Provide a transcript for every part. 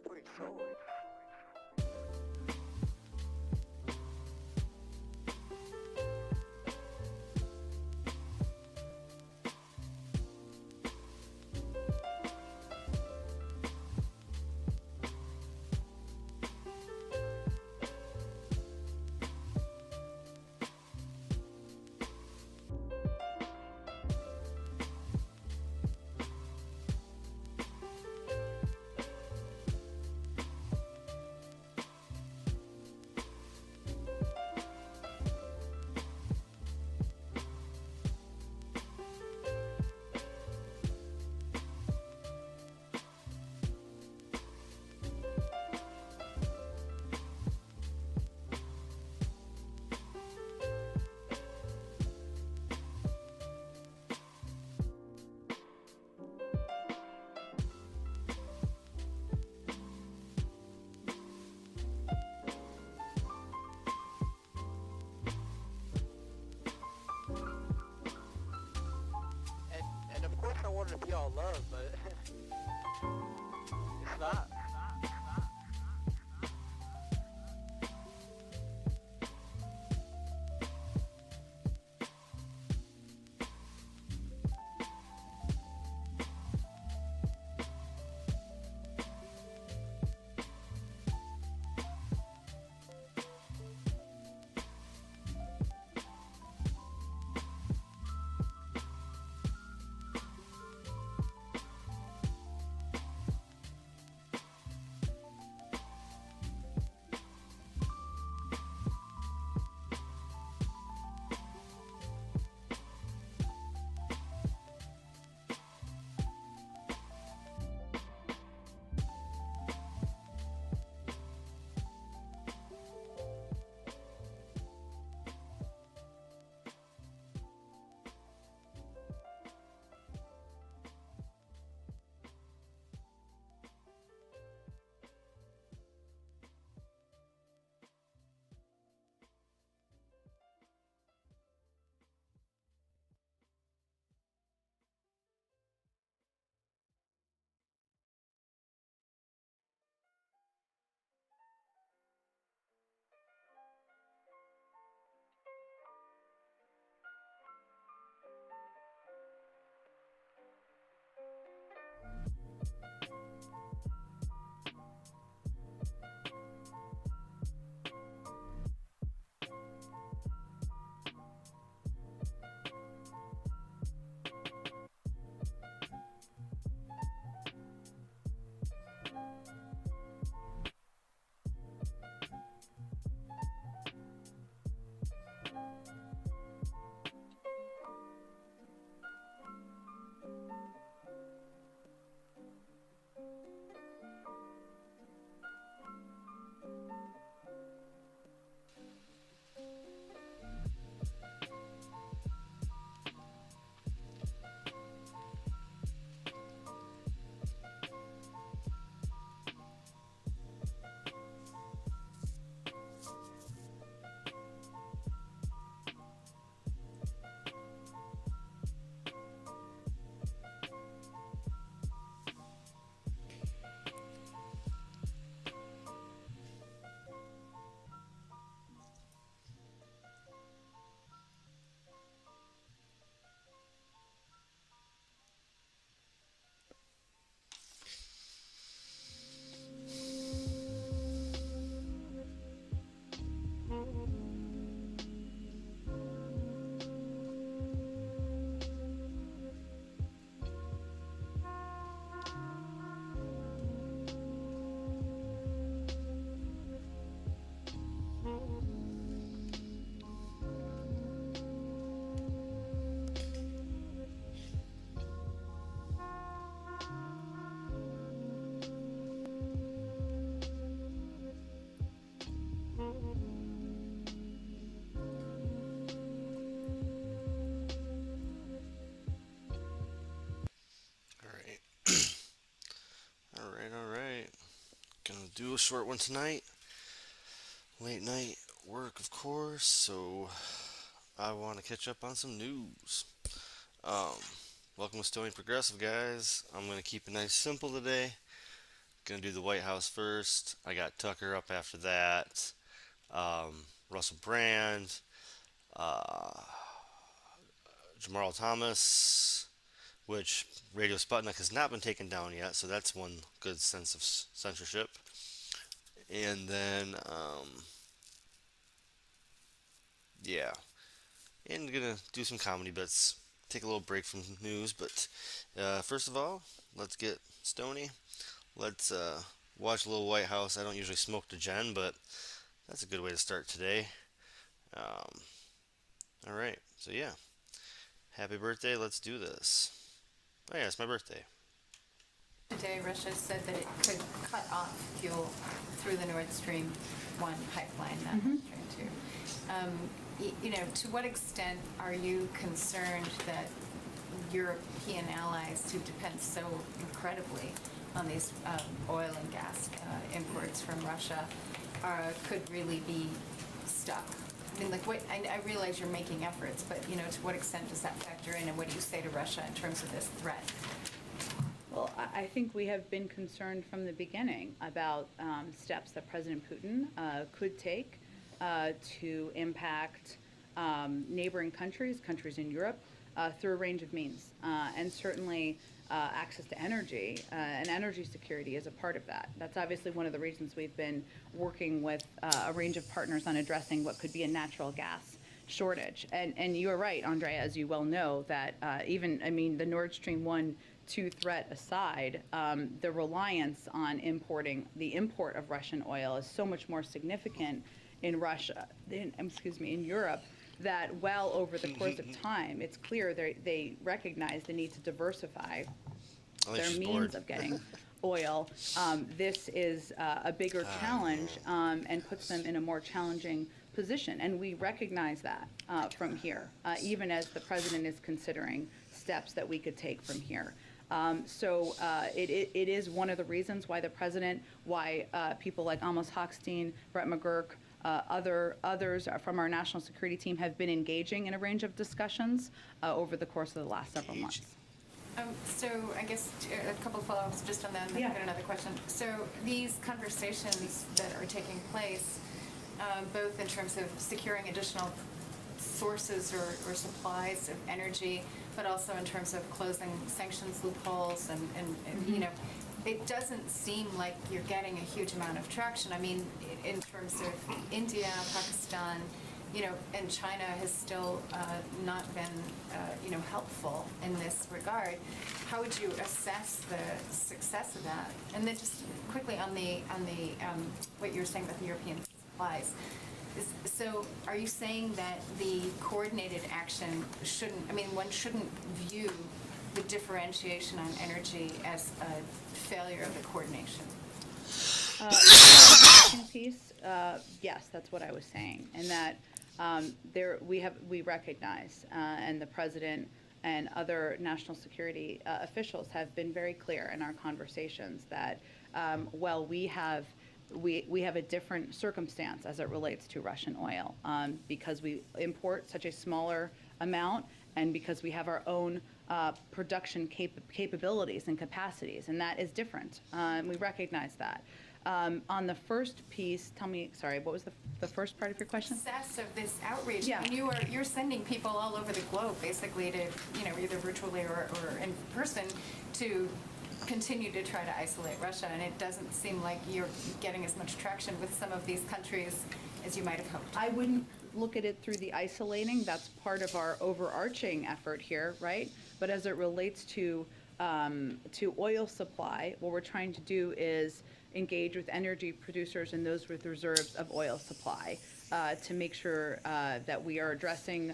pretty solid. And of course I wanted to be all love, but it's not. Alright. Alright. Gonna do a short one tonight. Late night work, of course, so I want to catch up on some news. Um, Welcome to Stony Progressive, guys. I'm gonna keep it nice simple today. Gonna do the White House first. I got Tucker up after that. Russell Brand, uh, Jamal Thomas, which Radio Sputnik has not been taken down yet, so that's one good sense of censorship. And then, yeah, and gonna do some comedy bits. Take a little break from news, but first of all, let's get stony. Let's watch a little White House. I don't usually smoke to Jen, but that's a good way to start today. Um, all right, so yeah, happy birthday. Let's do this. Oh yeah, it's my birthday. Today, Russia said that it could cut off fuel through the Nord Stream 1 pipeline, not Nord Stream 2. To what extent are you concerned that European allies who depend so incredibly on these oil and gas imports from Russia could really be stuck? I mean, I realize you're making efforts, but, to what extent does that factor in, and what do you say to Russia in terms of this threat? Well, I think we have been concerned from the beginning about steps that President Putin could take to impact neighboring countries in Europe, through a range of means. And certainly access to energy and energy security is a part of that. That's obviously one of the reasons we've been working with a range of partners on addressing what could be a natural gas shortage. And you are right, Andrea, as you well know, that the Nord Stream 1-2 threat aside, the reliance on the import of Russian oil is so much more significant in in Europe, that well over the course of time, it's clear they recognize the need to diversify their means of getting oil. This is a bigger challenge and puts them in a more challenging position, and we recognize that from here, even as the president is considering steps that we could take from here. It is one of the reasons why people like Amos Hochstein, Brett McGurk, others from our national security team have been engaging in a range of discussions over the course of the last several months. So I guess a couple of follow-ups just on that, and then I've got another question. So these conversations that are taking place, both in terms of securing additional sources or supplies of energy, but also in terms of closing sanctions loopholes and it doesn't seem like you're getting a huge amount of traction. I mean, in terms of India, Pakistan, and China has still not been, helpful in this regard. How would you assess the success of that? And then just quickly on the what you were saying about the European supplies. So are you saying that the coordinated action one shouldn't view the differentiation on energy as a failure of the coordination? Piece, yes, that's what I was saying, and that we recognize, and the president and other national security officials have been very clear in our conversations that we have a different circumstance as it relates to Russian oil, because we import such a smaller amount, and because we have our own production capabilities and capacities, and that is different. We recognize that. On the first piece, tell me, sorry, what was the first part of your question? Success of this outreach. Yeah. I mean, you're sending people all over the globe, basically, to either virtually or in person, to continue to try to isolate Russia, and it doesn't seem like you're getting as much traction with some of these countries as you might have hoped. I wouldn't look at it through the isolating. That's part of our overarching effort here, right? But as it relates to oil supply, what we're trying to do is engage with energy producers and those with reserves of oil supply to make sure that we are addressing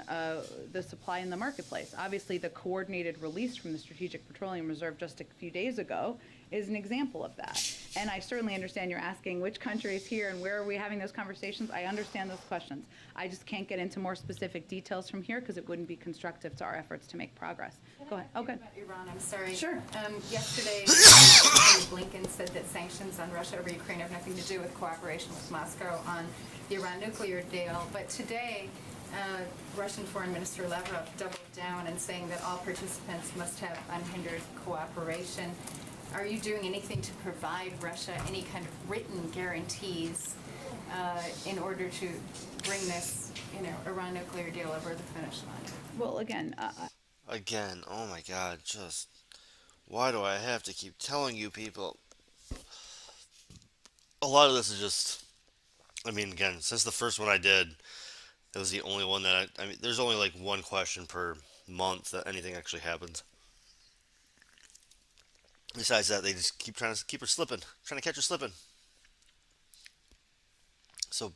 the supply in the marketplace. Obviously, the coordinated release from the Strategic Petroleum Reserve just a few days ago is an example of that. And I certainly understand you're asking which country is here and where are we having those conversations. I understand those questions. I just can't get into more specific details from here because it wouldn't be constructive to our efforts to make progress. Go ahead. Okay. About Iran, I'm sorry. Sure. Yesterday, Blinken said that sanctions on Russia over Ukraine have nothing to do with cooperation with Moscow on the Iran nuclear deal. But today, Russian Foreign Minister Lavrov doubled down in saying that all participants must have unhindered cooperation. Are you doing anything to provide Russia any kind of written guarantees in order to bring this, Iran nuclear deal over the finish line? Well, again, Again, oh my God, just why do I have to keep telling you people? A lot of this is just, I mean, again, since the first one I did, it was the only one that I mean, there's only like one question per month that anything actually happens. Besides that, they just keep trying to keep her slipping, trying to catch her slipping. So,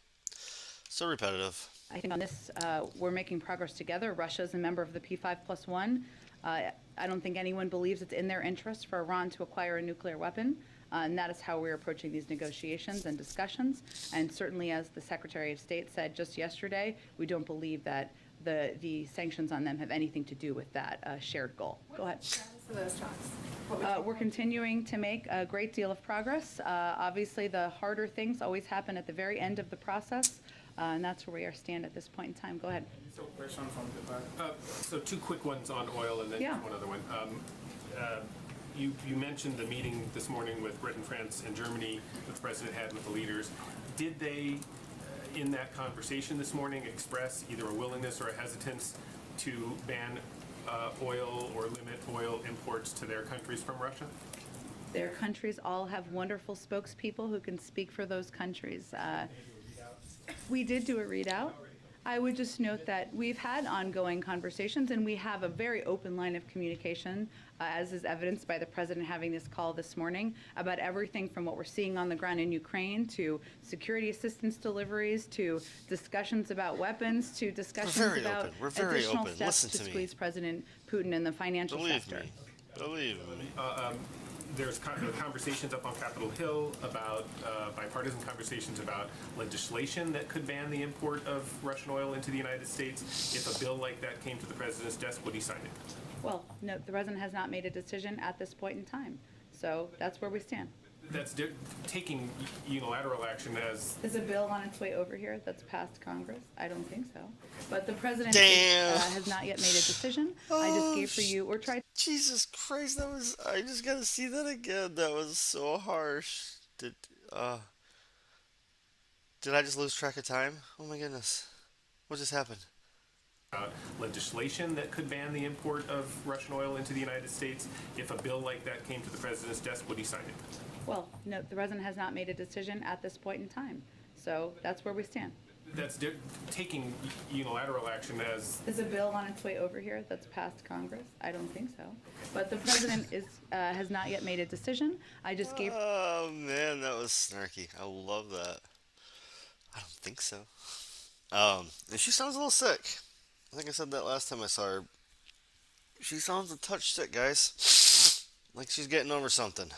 so repetitive. I think on this, we're making progress together. Russia is a member of the P5+1. I don't think anyone believes it's in their interest for Iran to acquire a nuclear weapon, and that is how we're approaching these negotiations and discussions. And certainly, as the Secretary of State said just yesterday, we don't believe that the sanctions on them have anything to do with that shared goal. Go ahead. For those talks? We're continuing to make a great deal of progress. Obviously, the harder things always happen at the very end of the process, and that's where we stand at this point in time. Go ahead. So question from the back. So two quick ones on oil and then Yeah. just one other one. You mentioned the meeting this morning with Britain, France, and Germany that the president had with the leaders. Did they, in that conversation this morning, express either a willingness or a hesitance to ban oil or limit oil imports to their countries from Russia? Their countries all have wonderful spokespeople who can speak for those countries. We did do a readout. I would just note that we've had ongoing conversations, and we have a very open line of communication, as is evidenced by the president having this call this morning, about everything from what we're seeing on the ground in Ukraine to security assistance deliveries to discussions about weapons to discussions about We're very additional open. steps Listen to to me. squeeze President Putin in the financial Believe sector. me. Believe me. There's conversations up on Capitol Hill about bipartisan conversations about legislation that could ban the import of Russian oil into the United States. If a bill like that came to the president's desk, would he sign it? Well, no, the president has not made a decision at this point in time. So that's where we stand. That's taking unilateral action as Is a bill on its way over here that's passed Congress? I don't think so. But the president Damn. has not yet made a decision. I just gave for you, or tried. Jesus Christ, I just gotta see that again. That was so harsh. Did I just lose track of time? Oh my goodness. What just happened? legislation that could ban the import of Russian oil into the United States. If a bill like that came to the president's desk, would he sign it? Well, no, the president has not made a decision at this point in time. So that's where we stand. That's taking unilateral action as Is a bill on its way over here that's passed Congress? I don't think so. But the president has not yet made a decision. I just gave. Oh man, that was snarky. I love that. I don't think so. And she sounds a little sick. I think I said that last time I saw her. She sounds a touch sick, guys. Like she's getting over something.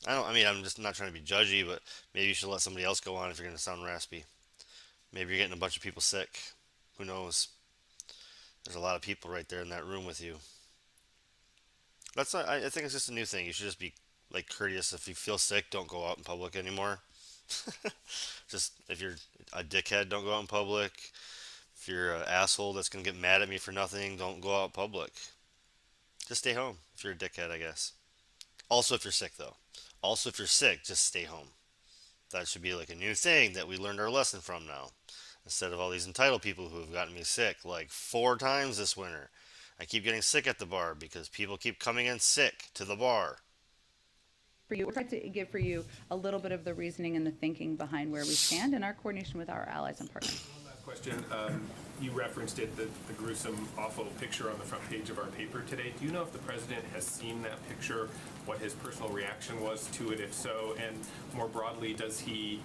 I mean, I'm just not trying to be judgy, but maybe you should let somebody else go on if you're going to sound raspy. Maybe you're getting a bunch of people sick. Who knows? There's a lot of people right there in that room with you. That's not, I think it's just a new thing. You should just be like courteous. If you feel sick, don't go out in public anymore. Just if you're a dickhead, don't go out in public. If you're an asshole that's gonna get mad at me for nothing, don't go out public. Just stay home if you're a dickhead, I guess. Also, if you're sick, though. Also, if you're sick, just stay home. That should be like a new thing that we learned our lesson from now. Instead of all these entitled people who have gotten me sick like 4 times this winter. I keep getting sick at the bar because people keep coming in sick to the bar. For you, we're trying to give for you a little bit of the reasoning and the thinking behind where we stand in our coordination with our allies and partners. one last question. You referenced it, the gruesome, awful picture on the front page of our paper today. Do you know if the president has seen that picture, what his personal reaction was to it, if so? And more broadly, does he,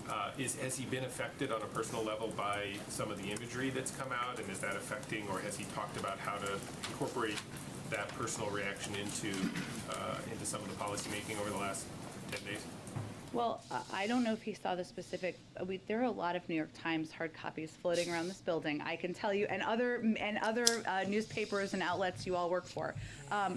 has he been affected on a personal level by some of the imagery that's come out? And is that affecting, or has he talked about how to incorporate that personal reaction into some of the policy making over the last 10 days? Well, I don't know if he saw the specific. There are a lot of New York Times hard copies floating around this building. I can tell you, and other newspapers and outlets you all work for.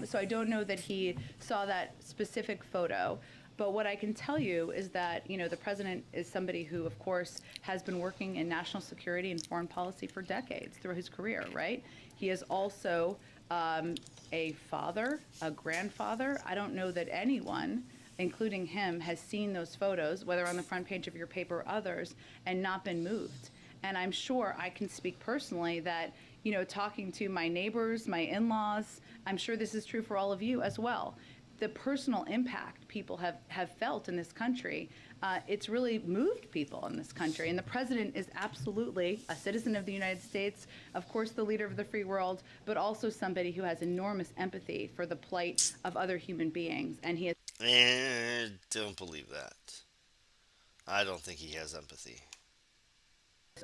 So I don't know that he saw that specific photo. But what I can tell you is that the president is somebody who, of course, has been working in national security and foreign policy for decades through his career. Right? He has also a father, a grandfather. I don't know that anyone, including him, has seen those photos, whether on the front page of your paper or others, and not been moved. And I'm sure I can speak personally that, you know, talking to my neighbors, my in-laws, I'm sure this is true for all of you as well. The personal impact people have felt in this country, it's really moved people in this country. And the president is absolutely a citizen of the United States, of course the leader of the free world, but also somebody who has enormous empathy for the plight of other human beings. And he has Don't believe that. I don't think he has empathy.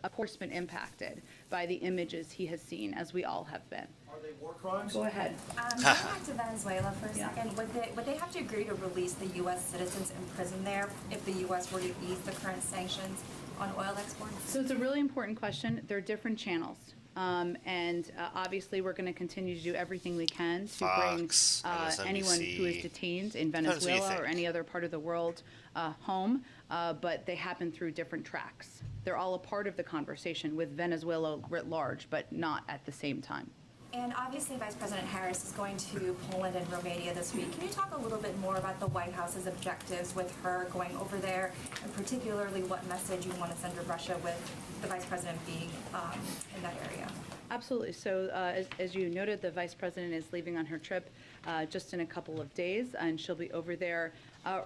of course been impacted by the images he has seen, as we all have been. Are they war crimes? Go ahead. Going back to Venezuela for a Yeah. second, would they have to agree to release the U.S. citizens imprisoned there if the U.S. were to ease the current sanctions on oil exports? So it's a really important question. There are different channels. Obviously, we're going to continue to do everything we can to Fox, bring anyone MSNBC. who is detained in Depends what you Venezuela or think. any other part of the world home, but they happen through different tracks. They're all a part of the conversation with Venezuela writ large, but not at the same time. And obviously, Vice President Harris is going to Poland and Romania this week. Can you talk a little bit more about the White House's objectives with her going over there, and particularly what message you want to send to Russia with the Vice President being in that area? Absolutely. So as you noted, the Vice President is leaving on her trip just in a couple of days, and she'll be over there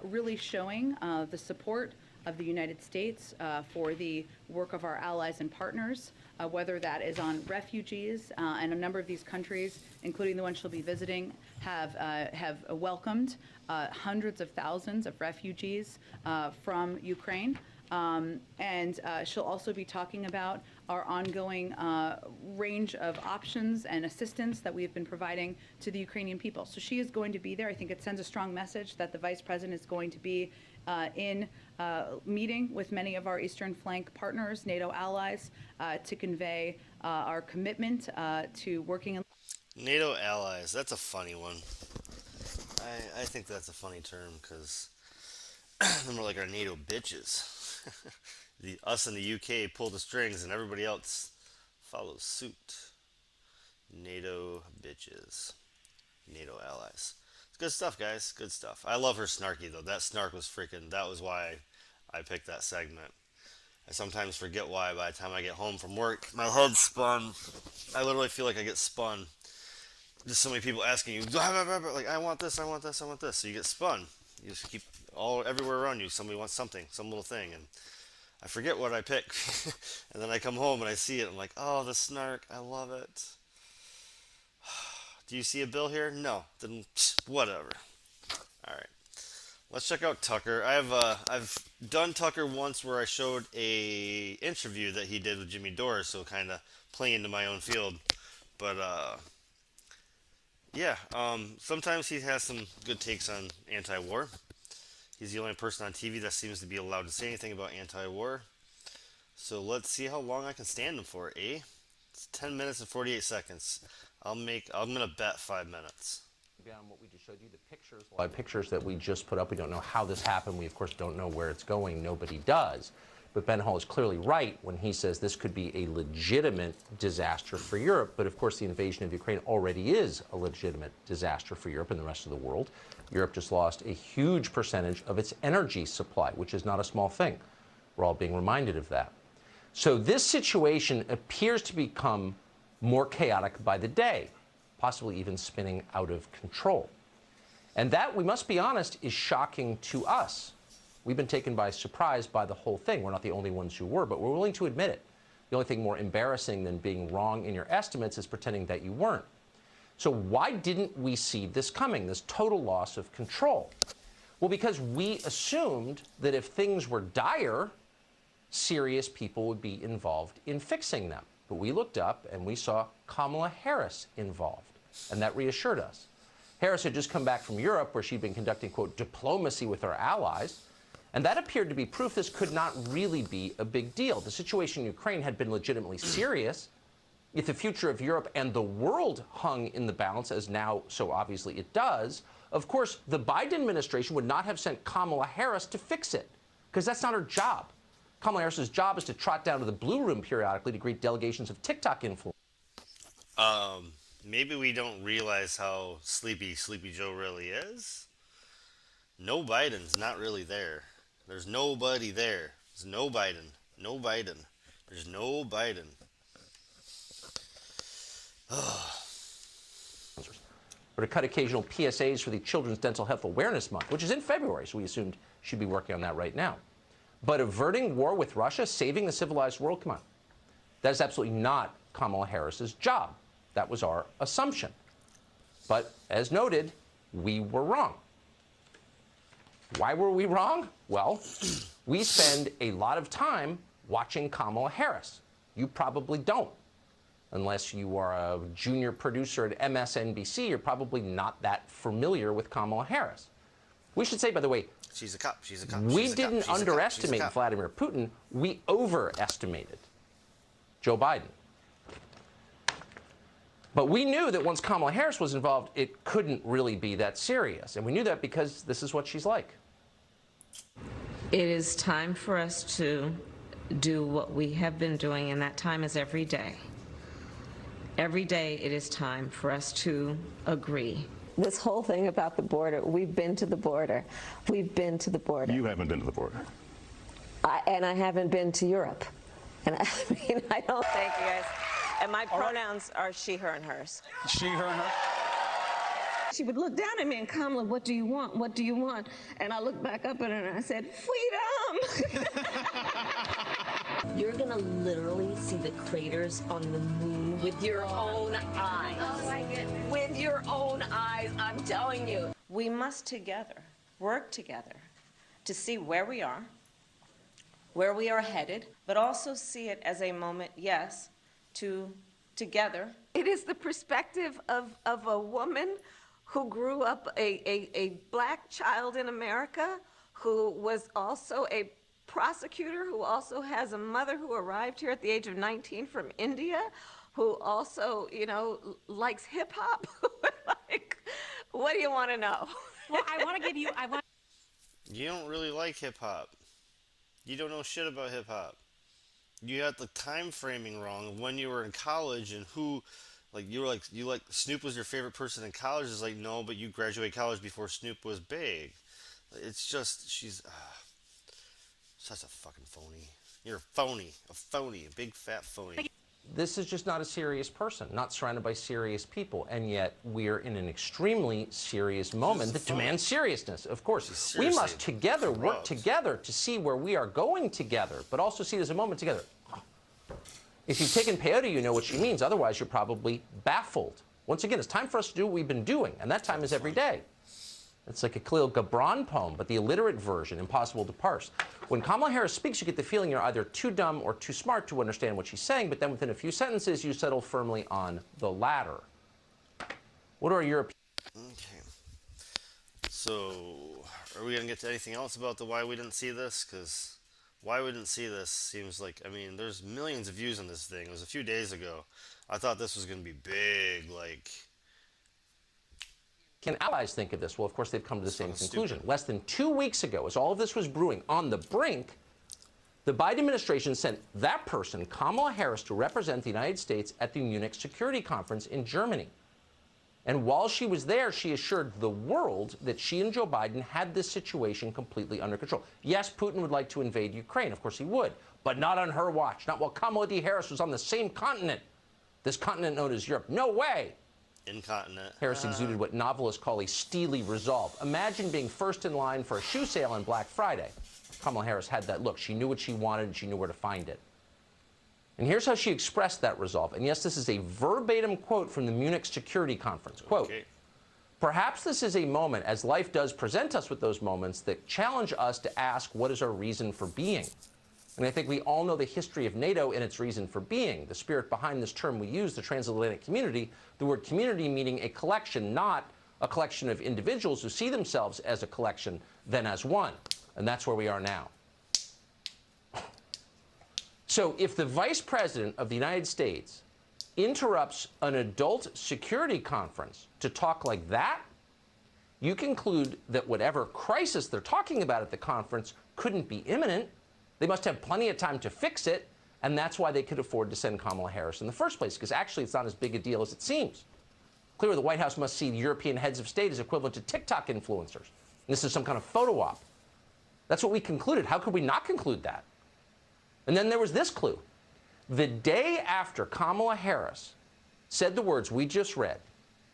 really showing the support of the United States for the work of our allies and partners, whether that is on refugees, and a number of these countries, including the one she'll be visiting, have welcomed hundreds of thousands of refugees from Ukraine. And she'll also be talking about our ongoing range of options and assistance that we have been providing to the Ukrainian people. So she is going to be there. I think it sends a strong message that the Vice President is going to be in meeting with many of our Eastern Flank partners, NATO allies, to convey our commitment to working in NATO allies, that's a funny one. I think that's a funny term because they're more like our NATO bitches. Us in the UK pull the strings and everybody else follows suit. NATO bitches. NATO allies. It's good stuff, guys. Good stuff. I love her snarky, though. That snark was freaking... That was why I picked that segment. I sometimes forget why by the time I get home from work. My head's spun. I literally feel like I get spun. Just so many people asking you, like, I want this, I want this, I want this. So you get spun. You just keep everywhere around you. Somebody wants something, some little thing. And I forget what I pick. And then I come home and I see it. I'm like, oh, the snark. I love it. Do you see a bill here? No. Then whatever. All right. Let's check out Tucker. I've done Tucker once where I showed a interview that he did with Jimmy Dore, so kind of playing into my own field. But yeah, sometimes he has some good takes on anti-war. He's the only person on TV that seems to be allowed to say anything about anti-war. So let's see how long I can stand him for, eh? It's 10 minutes and 48 seconds. I'm gonna bet 5 minutes. On what we just showed you, the pictures. Well, pictures that we just put up, we don't know how this happened. We, of course, don't know where it's going. Nobody does. But Ben Hall is clearly right when he says this could be a legitimate disaster for Europe. But, of course, the invasion of Ukraine already is a legitimate disaster for Europe and the rest of the world. Europe just lost a huge percentage of its energy supply, which is not a small thing. We're all being reminded of that. So this situation appears to become more chaotic by the day, possibly even spinning out of control. And that, we must be honest, is shocking to us. We've been taken by surprise by the whole thing. We're not the only ones who were, but we're willing to admit it. The only thing more embarrassing than being wrong in your estimates is pretending that you weren't. So why didn't we see this coming, this total loss of control? Well, because we assumed that if things were dire, serious people would be involved in fixing them. But we looked up and we saw Kamala Harris involved, and that reassured us. Harris had just come back from Europe where she'd been conducting, quote, diplomacy with her allies, and that appeared to be proof this could not really be a big deal. The situation in Ukraine had been legitimately serious. If the future of Europe and the world hung in the balance, as now so obviously it does, of course, the Biden administration would not have sent Kamala Harris to fix it, because that's not her job. Kamala Harris's job is to trot down to the Blue Room periodically to greet delegations of TikTok influencers. maybe we don't realize how sleepy Sleepy Joe really is. No Biden's not really there. There's nobody there. There's no Biden. No Biden. There's no Biden. Or to cut occasional PSAs for the Children's Dental Health Awareness Month, which is in February, so we assumed she'd be working on that right now. But averting war with Russia, saving the civilized world, come on. That is absolutely not Kamala Harris's job. That was our assumption. But as noted, we were wrong. Why were we wrong? Well, we spend a lot of time watching Kamala Harris. You probably don't. Unless you are a junior producer at MSNBC, you're probably not that familiar with Kamala Harris. We should say, by the way, she's a cop. She's a cop. We she's didn't a cop. underestimate Vladimir Putin. We overestimated Joe Biden. But we knew that once Kamala Harris was involved, it couldn't really be that serious. And we knew that because this is what she's like. It is time for us to do what we have been doing, and that time is every day. Every day it is time for us to agree. This whole thing about the border, we've been to the border. We've been to the border. You haven't been to the border. And I haven't been to Europe. And I mean, I don't... Thank you, guys. And my pronouns are she, her, and hers. She, her, and her? She would look down at me and, Kamala, what do you want? What do you want? And I looked back up at her and I said, freedom! You're gonna literally see the craters on the moon with your own eyes. Oh my goodness. With your own eyes, I'm telling you. We must together work together to see where we are headed, but also see it as a moment, yes, to together. It is the perspective of a woman who grew up a black child in America, who was also a prosecutor, who also has a mother who arrived here at the age of 19 from India, who also, you know, likes hip hop. Like, what do you want to know? Well, I want to give you, You don't really like hip hop. You don't know shit about hip hop. You got the time framing wrong of when you were in college and who, like, you like Snoop was your favorite person in college. It's like, no, but you graduated college before Snoop was big. It's just, she's such a fucking phony. You're a phony, a big fat phony. This is just not a serious person, not surrounded by serious people, and yet we're in an extremely serious moment that demands seriousness. Of course, we must together work together to see where we are going together, but also see it as a moment together. If you've taken peyote, you know what she means. Otherwise, you're probably baffled. Once again, it's time for us to do what we've been doing, and that time is every day. It's like a Khalil Gibran poem, but the illiterate version, impossible to parse. When Kamala Harris speaks, you get the feeling you're either too dumb or too smart to understand what she's saying, but then within a few sentences, you settle firmly on the latter. What are your opinions? Okay. So, are we going to get to anything else about the why we didn't see this? Because why we didn't see this seems like, I mean, there's millions of views on this thing. It was a few days ago. I thought this was going to be big, like... Can allies think of this? Well, of course, they've come to the same conclusion. Stupid. Less than 2 weeks ago, as all of this was brewing on the brink, the Biden administration sent that person, Kamala Harris, to represent the United States at the Munich Security Conference in Germany. And while she was there, she assured the world that she and Joe Biden had this situation completely under control. Yes, Putin would like to invade Ukraine. Of course he would. But not on her watch. Not while Kamala D. Harris was on the same continent. This continent known as Europe. No way! Incontinent. Harris exuded what novelists call a steely resolve. Imagine being first in line for a shoe sale on Black Friday. Kamala Harris had that look. She knew what she wanted and she knew where to find it. And here's how she expressed that resolve. And yes, this is a verbatim quote from the Munich Security Conference. Quote, perhaps this is a moment, as life does present us with those moments, that challenge us to ask what is our reason for being. And I think we all know the history of NATO and its reason for being. The spirit behind this term we use, the transatlantic community, the word community meaning a collection, not a collection of individuals who see themselves as a collection, then as one. And that's where we are now. So if the Vice President of the United States interrupts an adult security conference to talk like that, you conclude that whatever crisis they're talking about at the conference couldn't be imminent. They must have plenty of time to fix it, and that's why they could afford to send Kamala Harris in the first place, because actually it's not as big a deal as it seems. Clearly, the White House must see the European heads of state as equivalent to TikTok influencers. And this is some kind of photo op. That's what we concluded. How could we not conclude that? And then there was this clue. The day after Kamala Harris said the words we just read,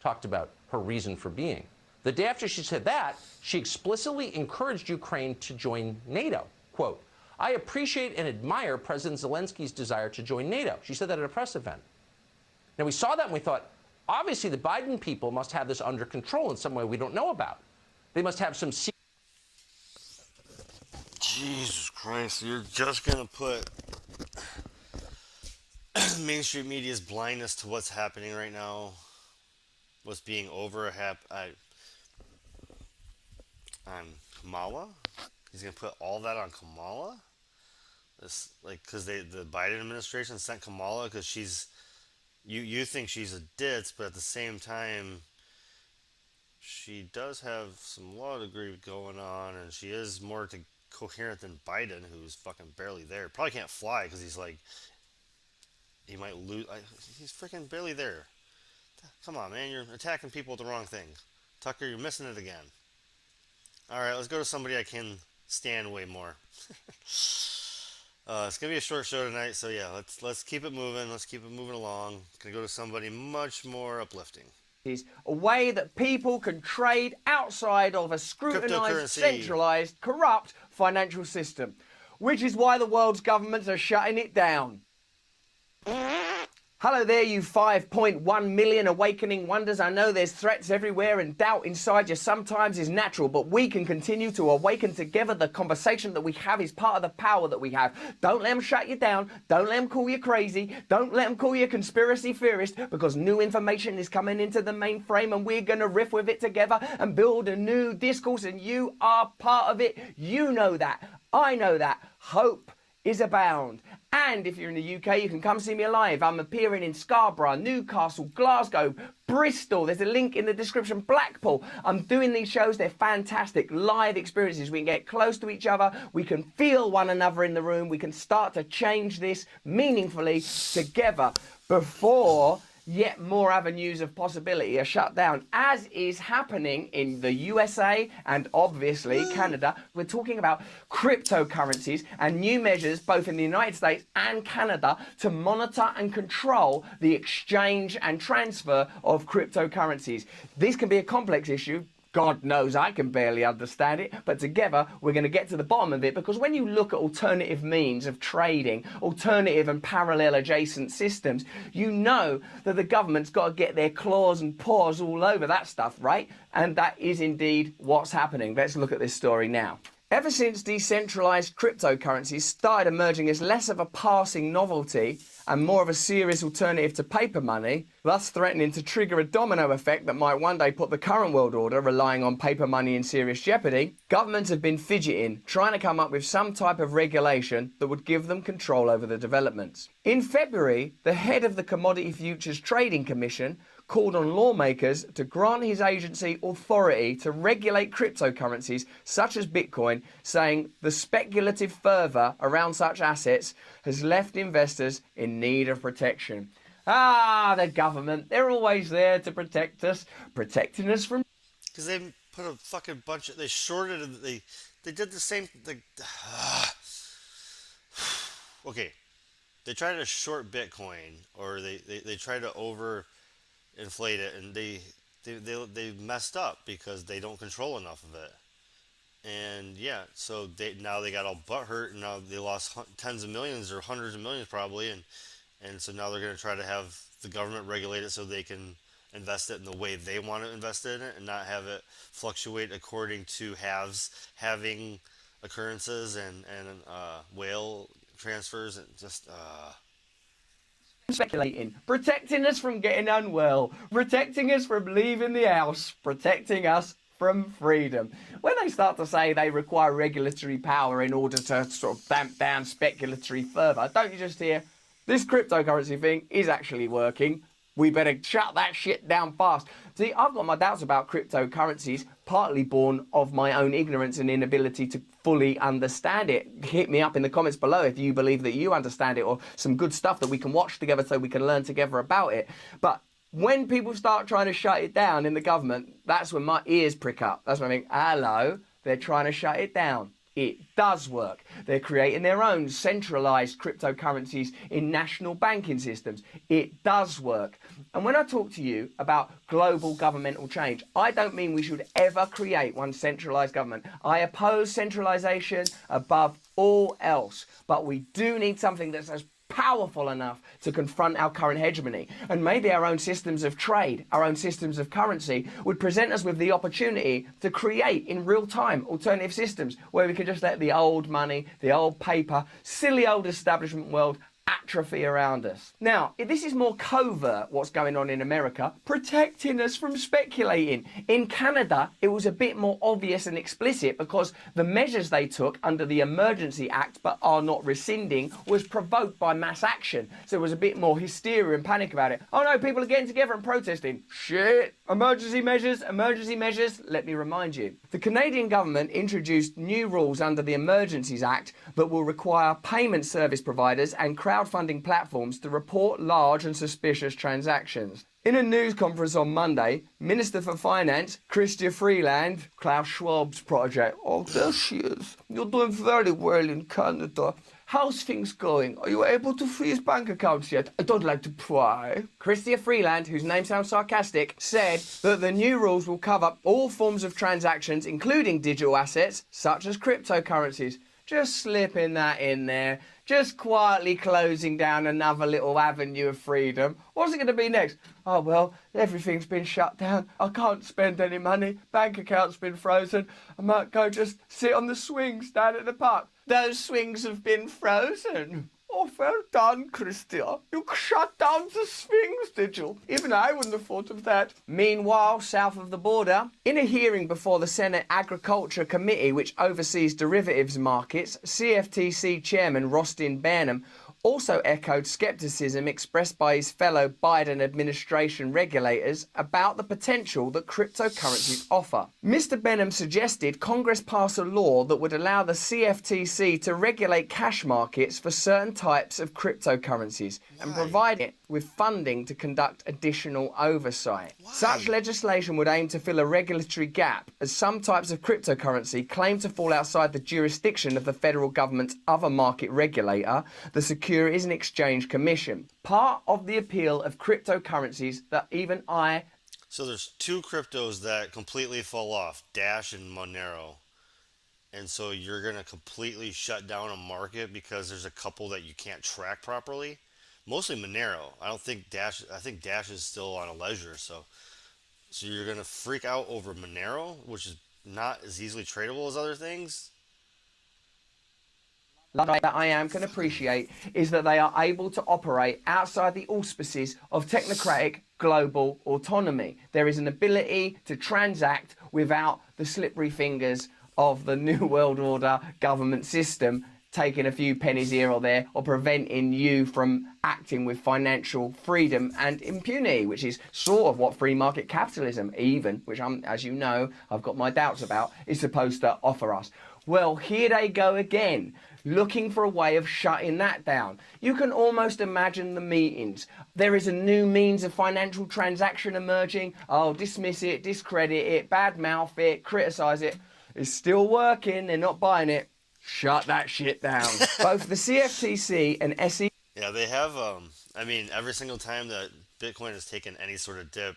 talked about her reason for being, the day after she said that, she explicitly encouraged Ukraine to join NATO. Quote, I appreciate and admire President Zelensky's desire to join NATO. She said that at a press event. Now, we saw that and we thought, obviously, the Biden people must have this under control in some way we don't know about. They must have some secret. Jesus Christ, you're just going to put mainstream media's blindness to what's happening right now, what's being on Kamala? He's going to put all that on Kamala? This, like, because the Biden administration sent Kamala because she's, you think she's a ditz, but at the same time, she does have some law degree going on, and she is more coherent than Biden, who's fucking barely there. Probably can't fly because he's like, he might lose. He's freaking barely there. Come on, man, you're attacking people with the wrong thing. Tucker, you're missing it again. All right, let's go to somebody I can stand way more. It's gonna be a short show tonight, so yeah, let's keep it moving. Let's keep it moving along. Gonna go to somebody much more uplifting. Is a way that people can trade outside of a scrutinized, centralized, corrupt financial system, which is why the world's governments are shutting it down. Hello there, you 5.1 million awakening wonders. I know there's threats everywhere and doubt inside you sometimes is natural, but we can continue to awaken together. The conversation that we have is part of the power that we have. Don't let them shut you down. Don't let them call you crazy. Don't let them call you a conspiracy theorist, because new information is coming into the mainframe and we're going to riff with it together and build a new discourse, and you are part of it. You know that. I know that. Hope is abound. And if you're in the UK, you can come see me live. I'm appearing in Scarborough, Newcastle, Glasgow, Bristol. There's a link in the description. Blackpool. I'm doing these shows. They're fantastic live experiences. We can get close to each other. We can feel one another in the room. We can start to change this meaningfully together before yet more avenues of possibility are shut down, as is happening in the USA and obviously Canada. We're talking about cryptocurrencies and new measures both in the United States and Canada to monitor and control the exchange and transfer of cryptocurrencies. This can be a complex issue. God knows I can barely understand it, but together we're going to get to the bottom of it, because when you look at alternative means of trading, alternative and parallel adjacent systems, you know that the government's got to get their claws and paws all over that stuff, right? And that is indeed what's happening. Let's look at this story now. Ever since decentralized cryptocurrencies started emerging as less of a passing novelty and more of a serious alternative to paper money, thus threatening to trigger a domino effect that might one day put the current world order relying on paper money in serious jeopardy, governments have been fidgeting, trying to come up with some type of regulation that would give them control over the developments. In February, the head of the Commodity Futures Trading Commission called on lawmakers to grant his agency authority to regulate cryptocurrencies such as Bitcoin, saying the speculative fervour around such assets has left investors in need of protection. Ah, the government, they're always there to protect us, protecting us from... Because they put a fucking bunch of... They shorted... They did the same... Okay. They tried to short Bitcoin, or they tried to overinflate it, and they messed up because they don't control enough of it. And yeah, so now they got all butthurt, and now they lost tens of millions or hundreds of millions probably, and so now they're going to try to have the government regulate it so they can invest it in the way they want to invest in it, and not have it fluctuate according to having occurrences and whale transfers, and just speculating, protecting us from getting unwell, protecting us from leaving the house, protecting us from freedom. When they start to say they require regulatory power in order to sort of damp down speculatory fervour, don't you just hear, this cryptocurrency thing is actually working, we better shut that shit down fast. See, I've got my doubts about cryptocurrencies, partly born of my own ignorance and inability to fully understand it. Hit me up in the comments below if you believe that you understand it, or some good stuff that we can watch together so we can learn together about it. But When people start trying to shut it down in the government, that's when my ears prick up. That's when I think, hello, they're trying to shut it down. It does work. They're creating their own centralized cryptocurrencies in national banking systems. It does work. And when I talk to you about global governmental change, I don't mean we should ever create one centralized government. I oppose centralization above all else. But we do need something that's as powerful enough to confront our current hegemony. And maybe our own systems of trade, our own systems of currency would present us with the opportunity to create in real time alternative systems where we could just let the old money, the old paper, silly old establishment world atrophy around us. Now, this is more covert what's going on in America, protecting us from speculating. In Canada, it was a bit more obvious and explicit because the measures they took under the Emergency Act but are not rescinding was provoked by mass action. So there was a bit more hysteria and panic about it. Oh no, people are getting together and protesting. Shit! Emergency measures, emergency measures. Let me remind you. The Canadian government introduced new rules under the Emergencies Act that will require payment service providers and crowdfunding platforms to report large and suspicious transactions. In a news conference on Monday, Minister for Finance, Chrystia Freeland, Klaus Schwab's project, oh, there she is. You're doing very well in Canada. How's things going? Are you able to freeze bank accounts yet? I don't like to pry. Chrystia Freeland, whose name sounds sarcastic, said that the new rules will cover all forms of transactions, including digital assets, such as cryptocurrencies. Just slipping that in there. Just quietly closing down another little avenue of freedom. What's it going to be next? Oh, well, everything's been shut down. I can't spend any money. Bank account's been frozen. I might go just sit on the swings down at the park. Those swings have been frozen. Oh, well done, Chrystia. You shut down the swings, did you? Even I wouldn't have thought of that. Meanwhile, south of the border, in a hearing before the Senate Agriculture Committee, which oversees derivatives markets, CFTC Chairman Rustin Burnham also echoed skepticism expressed by his fellow Biden administration regulators about the potential that cryptocurrencies offer. Mr. Benham suggested Congress pass a law that would allow the CFTC to regulate cash markets for certain types of cryptocurrencies and provide it with funding to conduct additional oversight. Such legislation would aim to fill a regulatory gap, as some types of cryptocurrency claim to fall outside the jurisdiction of the federal government's other market regulator, the Securities and Exchange Commission. Part of the appeal of cryptocurrencies that even I... So there's two cryptos that completely fall off, Dash and Monero. And so you're going to completely shut down a market because there's a couple that you can't track properly? Mostly Monero. I think Dash is still on a ledger, so you're gonna freak out over Monero, which is not as easily tradable as other things. That I can appreciate is that they are able to operate outside the auspices of technocratic global autonomy. There is an ability to transact without the slippery fingers of the New World Order government system taking a few pennies here or there, or preventing you from acting with financial freedom and impunity, which is sort of what free market capitalism, even, which as you know, I've got my doubts about, is supposed to offer us. Well, here they go again, looking for a way of shutting that down. You can almost imagine the meetings. There is a new means of financial transaction emerging. Oh, dismiss it, discredit it, badmouth it, criticize it. It's still working, they're not buying it. Shut that shit down. Both the CFTC and SEC... Yeah, they have, I mean, every single time that Bitcoin has taken any sort of dip,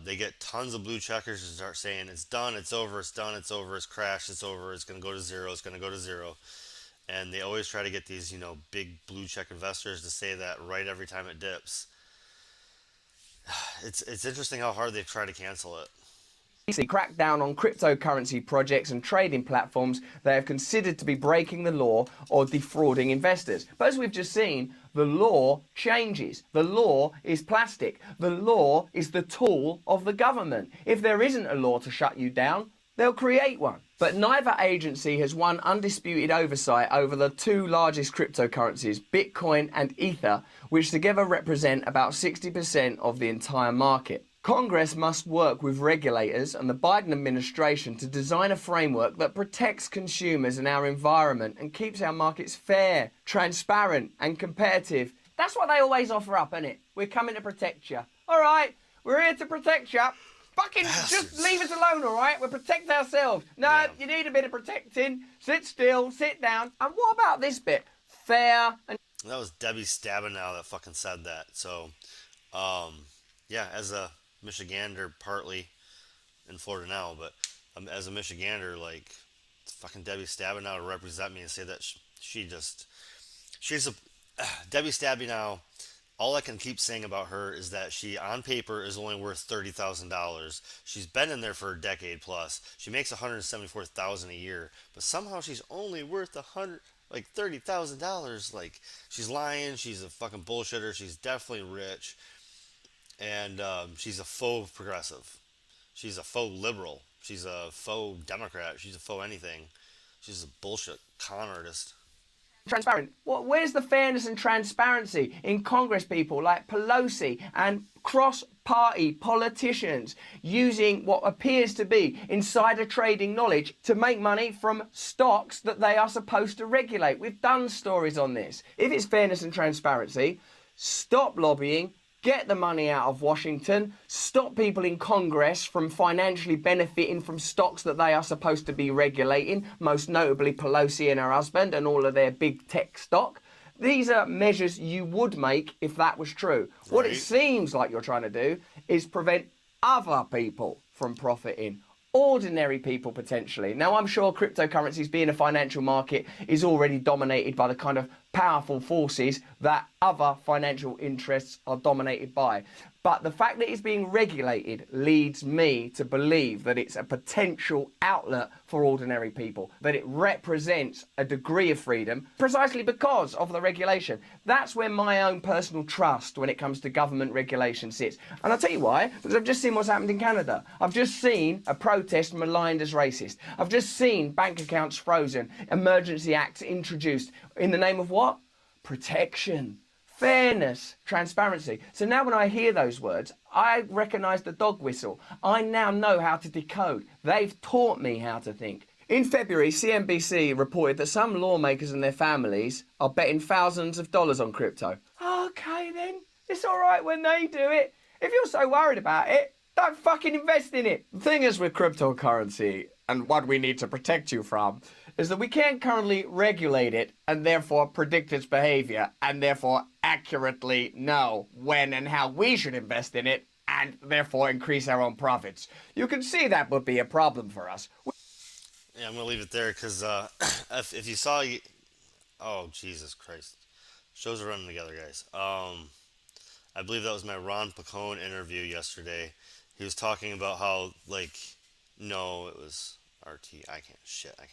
they get tons of blue checkers and start saying, it's done, it's over, it's done, it's over, it's crashed, it's over, it's going to go to zero, it's going to go to zero. And they always try to get these, big blue check investors to say that right every time it dips. It's interesting how hard they try to cancel it. Crack down on cryptocurrency projects and trading platforms they have considered to be breaking the law or defrauding investors. But as we've just seen, the law changes. The law is plastic. The law is the tool of the government. If there isn't a law to shut you down, they'll create one. But neither agency has won undisputed oversight over the two largest cryptocurrencies, Bitcoin and Ether, which together represent about 60% of the entire market. Congress must work with regulators and the Biden administration to design a framework that protects consumers and our environment and keeps our markets fair, transparent and competitive. That's what they always offer up, isn't it? We're coming to protect you. All right, we're here to protect you. Fucking just leave us alone, all right? We'll protect ourselves. No, you need a bit of protecting. Sit still, sit down. And what about this bit? Fair and... That was Debbie Stabenow that fucking said that. So, yeah, as a Michigander, partly in Florida now, but as a Michigander, like, it's fucking Debbie Stabenow to represent me and say that she's a Debbie Stabenow. All I can keep saying about her is that she, on paper, is only worth $30,000. She's been in there for a decade plus. She makes $174,000 a year, but somehow she's only worth $30,000. Like, she's lying. She's a fucking bullshitter. She's definitely rich, and she's a faux progressive. She's a faux liberal. She's a faux Democrat. She's a faux anything. She's a bullshit con artist. Transparent. Where's the fairness and transparency in Congress people like Pelosi and cross-party politicians using what appears to be insider trading knowledge to make money from stocks that they are supposed to regulate? We've done stories on this. If it's fairness and transparency, stop lobbying. Get the money out of Washington, stop people in Congress from financially benefiting from stocks that they are supposed to be regulating, most notably Pelosi and her husband and all of their big tech stock. These are measures you would make if that was true. Right. What it seems like you're trying to do is prevent other people from profiting. Ordinary people, potentially. Now, I'm sure cryptocurrencies, being a financial market, is already dominated by the kind of powerful forces that other financial interests are dominated by. But the fact that it's being regulated leads me to believe that it's a potential outlet for ordinary people, that it represents a degree of freedom precisely because of the regulation. That's where my own personal trust when it comes to government regulation sits. And I'll tell you why, because I've just seen what's happened in Canada. I've just seen a protest maligned as racist. I've just seen bank accounts frozen, emergency acts introduced in the name of what? Protection. Fairness, transparency. So now when I hear those words, I recognise the dog whistle. I now know how to decode. They've taught me how to think. In February, CNBC reported that some lawmakers and their families are betting thousands of dollars on crypto. Okay then, it's all right when they do it. If you're so worried about it, don't fucking invest in it. The thing is with cryptocurrency, and what we need to protect you from, is that we can't currently regulate it and therefore predict its behavior and therefore accurately know when and how we should invest in it and therefore increase our own profits. You can see that would be a problem for us. Yeah, I'm going to leave it there because if you saw... Oh, Jesus Christ. Shows are running together, guys. I believe that was my Ron Pacone interview yesterday. He was talking about how, like... No, it was... RT, I can't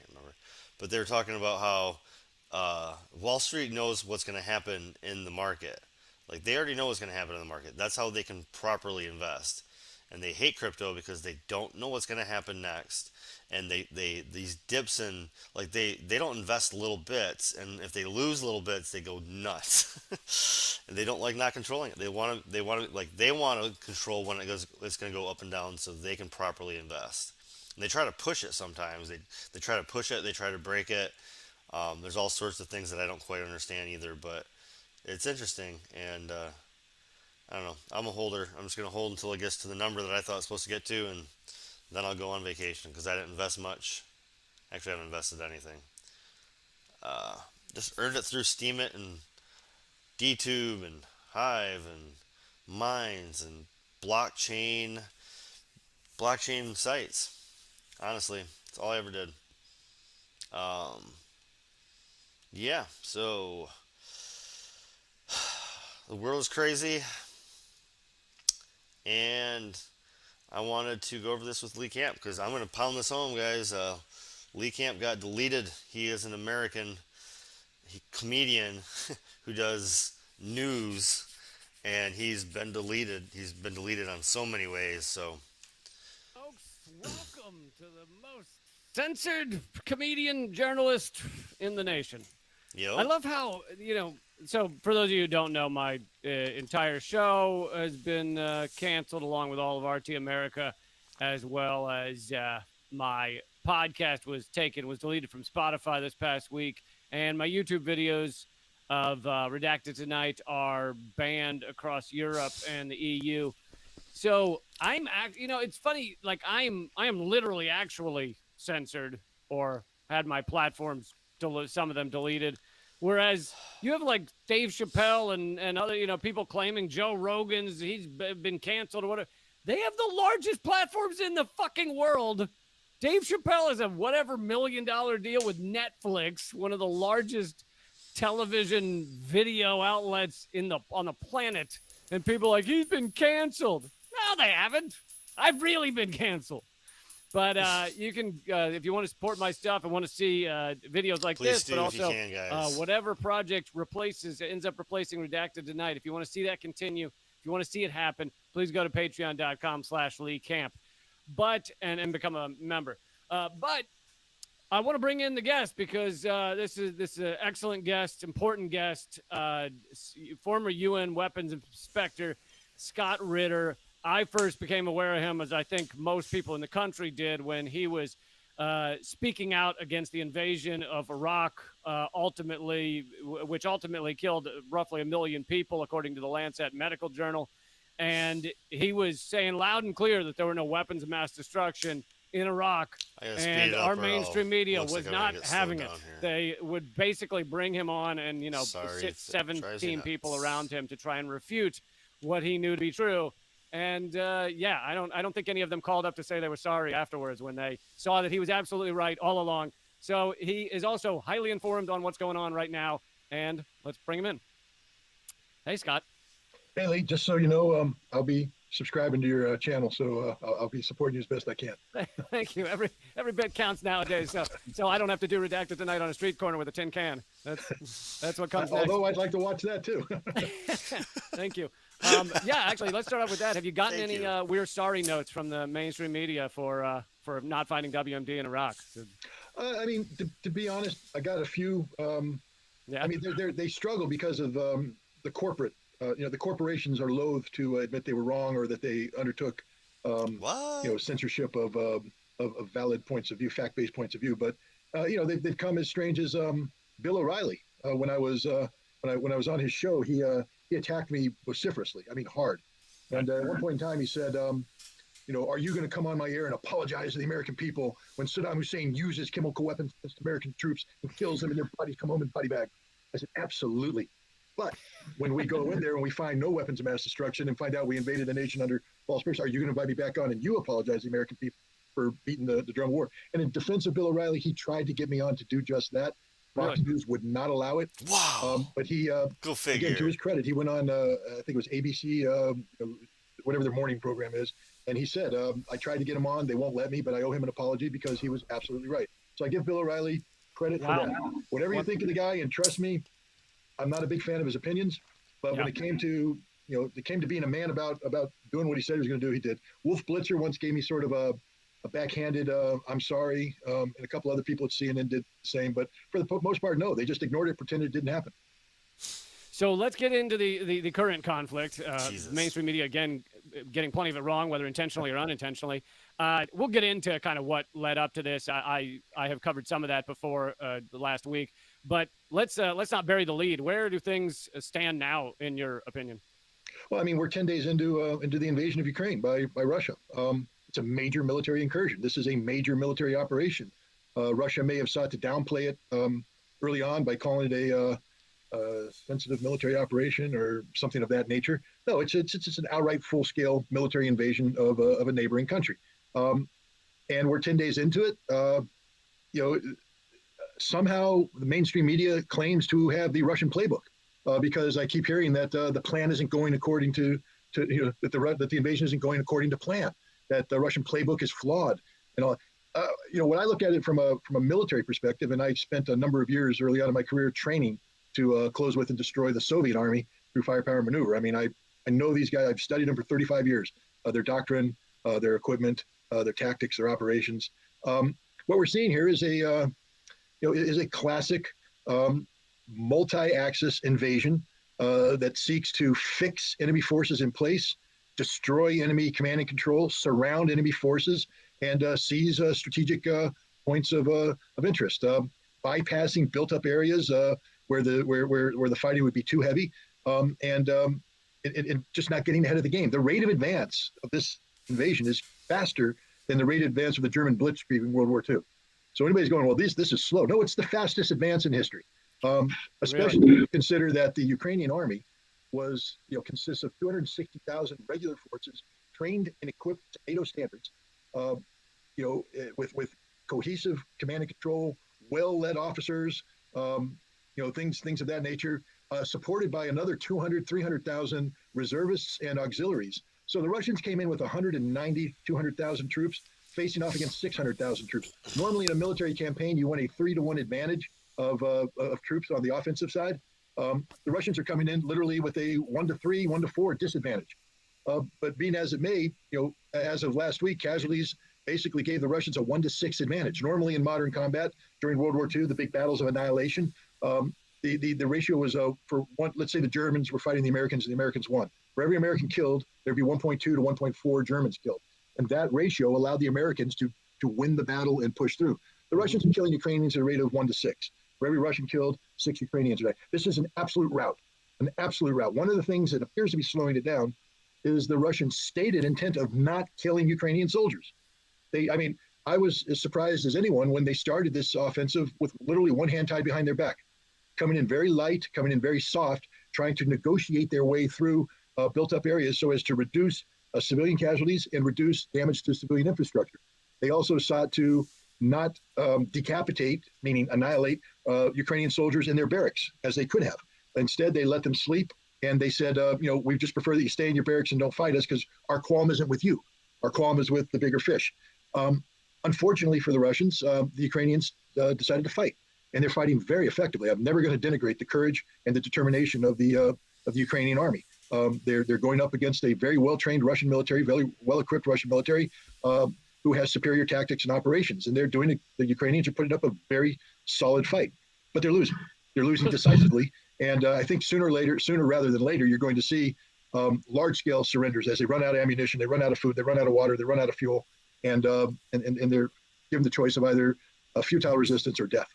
remember. But they were talking about how Wall Street knows what's going to happen in the market. Like, they already know what's going to happen in the market. That's how they can properly invest. And they hate crypto because they don't know what's going to happen next. And these dips in, like, they don't invest little bits. And if they lose little bits, they go nuts. And they don't like not controlling it. They want to control when it's going to go up and down so they can properly invest. And they try to push it sometimes. They try to push it. They try to break it. There's all sorts of things that I don't quite understand either, but it's interesting. And I don't know. I'm a holder. I'm just going to hold until it gets to the number that I thought it was supposed to get to, and then I'll go on vacation because I didn't invest much. Actually, I haven't invested anything. Just earned it through Steemit and DTube and Hive and Mines and blockchain sites. Honestly, that's all I ever did. Yeah, so the world is crazy, and I wanted to go over this with Lee Camp because I'm going to pound this home, guys. Lee Camp got deleted. He is an American comedian who does news, and he's been deleted. He's been deleted on so many ways, so... Welcome to the most censored comedian journalist in the nation. Yo. I love how, so for those of you who don't know, my entire show has been canceled along with all of RT America, as well as my podcast was deleted from Spotify this past week. And my YouTube videos of Redacted Tonight are banned across Europe and the EU. So it's funny. Like I am literally actually censored or had my platforms, some of them deleted. Whereas you have like Dave Chappelle and other, people claiming Joe Rogan's, he's been canceled or whatever. They have the largest platforms in the fucking world. Dave Chappelle has a whatever $1 million deal with Netflix, one of the largest television video outlets on the planet. And people are like, he's been canceled. No, they haven't. I've really been canceled. But you can, if you want to support my stuff and want to see videos like Please this, do but if you also can, guys. whatever project ends up replacing Redacted tonight, if you want to see that continue, if you want to see it happen, please go to patreon.com/Lee Camp and become a member. But I want to bring in the guest because this is an excellent guest, important guest, former UN weapons inspector Scott Ritter. I first became aware of him, as I think most people in the country did, when he was speaking out against the invasion of Iraq, which ultimately killed roughly 1 million people, according to the Lancet Medical Journal. And he was saying loud and clear that there were no weapons of mass destruction in Iraq, and our mainstream media was not having it. They would basically bring him on and, sit 17 people around him to try and refute what he knew to be true. And I don't think any of them called up to say they were sorry afterwards when they saw that he was absolutely right all along. So he is also highly informed on what's going on right now. And let's bring him in. Hey, Scott. Hey, Lee, just so you know, I'll be subscribing to your channel, so I'll be supporting you as best I can. Thank you. Every bit counts nowadays, so I don't have to do Redacted tonight on a street corner with a tin can. That's what comes next. Although I'd like to watch that too. Thank you. Actually, let's start off with that. Have you gotten any we're sorry notes from the mainstream media for not finding WMD in Iraq? I mean, to be honest, I got a few. I mean, they struggle because of the corporate. The corporations are loath to admit they were wrong or that they undertook, censorship of valid points of view, fact-based points of view. But they've come as strange as Bill O'Reilly. When I was on his show, he attacked me vociferously. I mean, hard. And at one point in time, he said, are you going to come on my air and apologize to the American people when Saddam Hussein uses chemical weapons against American troops and kills them and their bodies come home in body bag? I said, absolutely. But when we go in there and we find no weapons of mass destruction and find out we invaded a nation under false pretense, are you going to invite me back on and you apologize to the American people for beating the drum of war? And in defense of Bill O'Reilly, he tried to get me on to do just that. Fox News would not allow it. Wow. But he, go figure. Again, to his credit, he went on, I think it was ABC, whatever their morning program is. And he said, I tried to get him on. They won't let me, but I owe him an apology because he was absolutely right. So I give Bill O'Reilly credit for that. Whatever you think of the guy, and trust me, I'm not a big fan of his opinions, but when it came to, being a man about doing what he said he was going to do, he did. Wolf Blitzer once gave me sort of a backhanded, I'm sorry, and a couple other people at CNN did the same. But for the most part, no, they just ignored it, pretended it didn't happen. So let's get into the current conflict. Mainstream media, again, getting plenty of it wrong, whether intentionally or unintentionally. We'll get into kind of what led up to this. I have covered some of that before the last week. But let's not bury the lead. Where do things stand now, in your opinion? Well, I mean, we're 10 days into the invasion of Ukraine by Russia. It's a major military incursion. This is a major military operation. Russia may have sought to downplay it early on by calling it a sensitive military operation or something of that nature. No, it's an outright full-scale military invasion of a neighboring country. And we're 10 days into it. Somehow the mainstream media claims to have the Russian playbook because I keep hearing that the plan isn't going according to that the invasion isn't going according to plan, that the Russian playbook is flawed and all. When I look at it from a military perspective, and I spent a number of years early on in my career training to close with and destroy the Soviet army through firepower maneuver. I mean, I know these guys. I've studied them for 35 years. Their doctrine, their equipment, their tactics, their operations. What we're seeing here is a classic multi-axis invasion that seeks to fix enemy forces in place, destroy enemy command and control, surround enemy forces, and seize strategic points of interest, bypassing built-up areas where the fighting would be too heavy, and in just not getting ahead of the game. The rate of advance of this invasion is faster than the rate of advance of the German Blitzkrieg in World War II. So anybody's going, well, this is slow. No, it's the fastest advance in history. Especially really? Consider that the Ukrainian army consists of 260,000 regular forces trained and equipped to NATO standards, with cohesive command and control, well-led officers, things of that nature, supported by another 300,000 reservists and auxiliaries. So the Russians came in with 200,000 troops, facing off against 600,000 troops. Normally in a military campaign, you want a 3-to-1 advantage of troops on the offensive side. The Russians are coming in literally with a 1-to-3, 1-to-4 disadvantage. But being as it may, as of last week, casualties basically gave the Russians a 1-to-6 advantage. Normally in modern combat during World War II, the big battles of annihilation, the ratio was for one. Let's say the Germans were fighting the Americans and the Americans won. For every American killed, there'd be 1.2 to 1.4 Germans killed, and that ratio allowed the Americans to win the battle and push through. The Russians are killing Ukrainians at a rate of 1-to-6. For every Russian killed, 6 Ukrainians are dead. This is an absolute rout. An absolute rout. One of the things that appears to be slowing it down is the Russian stated intent of not killing Ukrainian soldiers. I was as surprised as anyone when they started this offensive with literally one hand tied behind their back, coming in very light, coming in very soft, trying to negotiate their way through built-up areas so as to reduce civilian casualties and reduce damage to civilian infrastructure. They also sought to not decapitate, meaning annihilate, Ukrainian soldiers in their barracks, as they could have. Instead, they let them sleep, and they said, we just prefer that you stay in your barracks and don't fight us because our qualm isn't with you. Our qualm is with the bigger fish. Unfortunately for the Russians, the Ukrainians decided to fight, and they're fighting very effectively. I'm never going to denigrate the courage and the determination of the Ukrainian army. They're going up against a very well-trained Russian military, very well-equipped Russian military, who has superior tactics and operations, and they're doing it. The Ukrainians are putting up a very solid fight, but they're losing. They're losing decisively, and I think sooner rather than later, you're going to see large-scale surrenders as they run out of ammunition, they run out of food, they run out of water, they run out of fuel, and they're given the choice of either a futile resistance or death.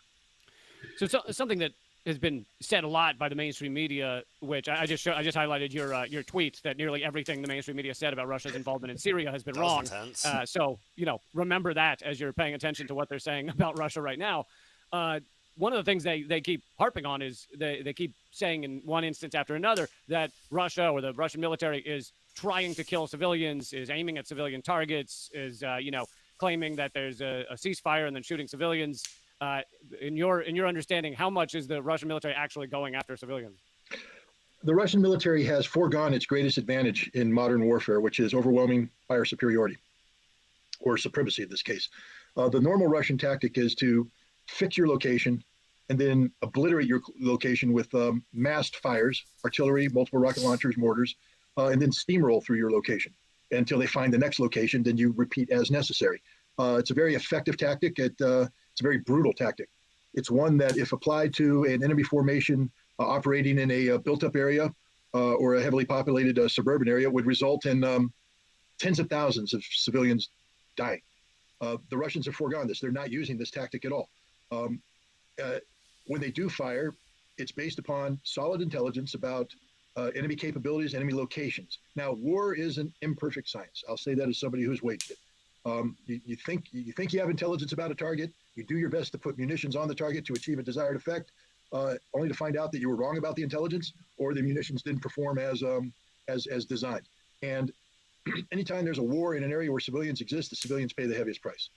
So something that has been said a lot by the mainstream media, which I just highlighted your tweet that nearly everything the mainstream media said about Russia's involvement in Syria has been wrong. So remember that as you're paying attention to what they're saying about Russia right now. One of the things they keep harping on is they keep saying in one instance after another that Russia or the Russian military is trying to kill civilians, is aiming at civilian targets, is claiming that there's a ceasefire and then shooting civilians. In your understanding, how much is the Russian military actually going after civilians? The Russian military has foregone its greatest advantage in modern warfare, which is overwhelming fire superiority, or supremacy in this case. The normal Russian tactic is to fix your location and then obliterate your location with massed fires, artillery, multiple rocket launchers, mortars, and then steamroll through your location until they find the next location. Then you repeat as necessary. It's a very effective tactic. It's a very brutal tactic. It's one that, if applied to an enemy formation operating in a built-up area or a heavily populated suburban area, would result in tens of thousands of civilians dying. The Russians have foregone this. They're not using this tactic at all. When they do fire, it's based upon solid intelligence about enemy capabilities, enemy locations. Now, war is an imperfect science. I'll say that as somebody who's waged it. You think you have intelligence about a target. You do your best to put munitions on the target to achieve a desired effect, only to find out that you were wrong about the intelligence, or the munitions didn't perform as designed. And anytime there's a war in an area where civilians exist, the civilians pay the heaviest price,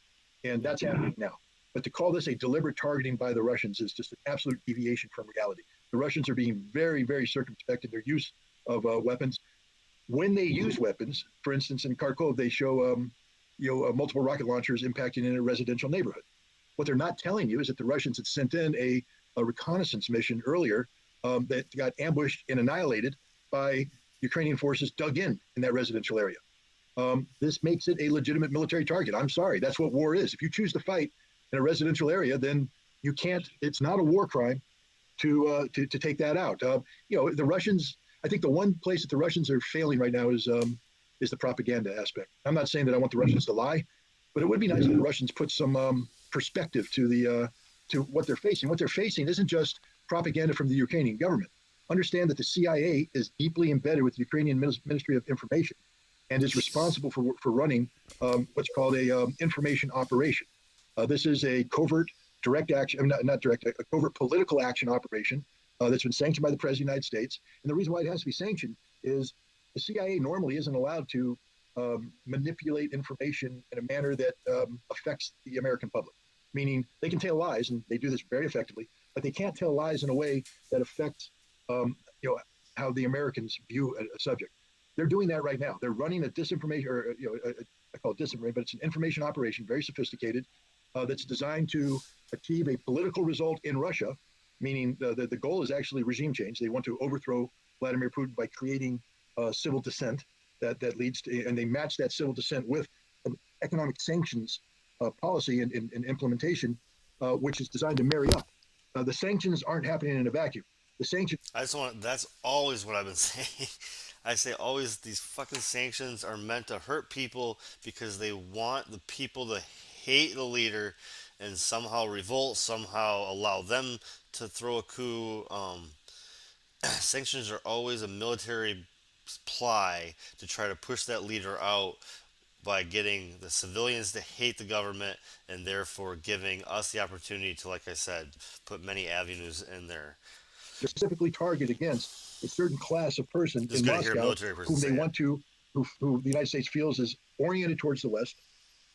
and that's happening now. But to call this a deliberate targeting by the Russians is just an absolute deviation from reality. The Russians are being very, very circumspect in their use of weapons. When they use weapons, for instance, in Kharkov, they show multiple rocket launchers impacting in a residential neighborhood. What they're not telling you is that the Russians had sent in a reconnaissance mission earlier that got ambushed and annihilated by Ukrainian forces dug in that residential area. This makes it a legitimate military target. I'm sorry, that's what war is. If you choose to fight in a residential area, then you can't. It's not a war crime to take that out. The Russians. I think the one place that the Russians are failing right now is the propaganda aspect. I'm not saying that I want the Russians to lie, but it would be nice if the Russians put some perspective to what they're facing. What they're facing isn't just propaganda from the Ukrainian government. understand that the CIA is deeply embedded with the Ukrainian Ministry of Information and is responsible for running what's called a information operation. This is a covert direct action, not direct, a covert political action operation that's been sanctioned by the President of the United States. And the reason why it has to be sanctioned is the CIA normally isn't allowed to manipulate information in a manner that affects the American public. Meaning they can tell lies, and they do this very effectively, but they can't tell lies in a way that affects how the Americans view a subject. They're doing that right now. They're running a disinformation, or I call it disinformation, but it's an information operation, very sophisticated, that's designed to achieve a political result in Russia, meaning the goal is actually regime change. They want to overthrow Vladimir Putin by creating civil dissent that leads to, and they match that civil dissent with an economic sanctions policy and implementation, which is designed to marry up. The sanctions aren't happening in a vacuum. The sanctions. That's always what I've been saying. I say always these fucking sanctions are meant to hurt people because they want the people to hate the leader and somehow revolt, somehow allow them to throw a coup. Sanctions are always a military ply to try to push that leader out by getting the civilians to hate the government and therefore giving us the opportunity to, like I said, put many avenues in there. Specifically target against a certain class of person in Moscow whom they want to, who the United States feels is oriented towards the West,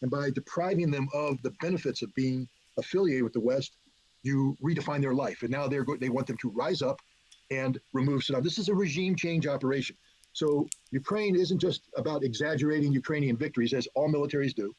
and by depriving them of the benefits of being affiliated with the West, you redefine their life, and now they want them to rise up and remove Saddam. This is a regime change operation. So Ukraine isn't just about exaggerating Ukrainian victories, as all militaries do,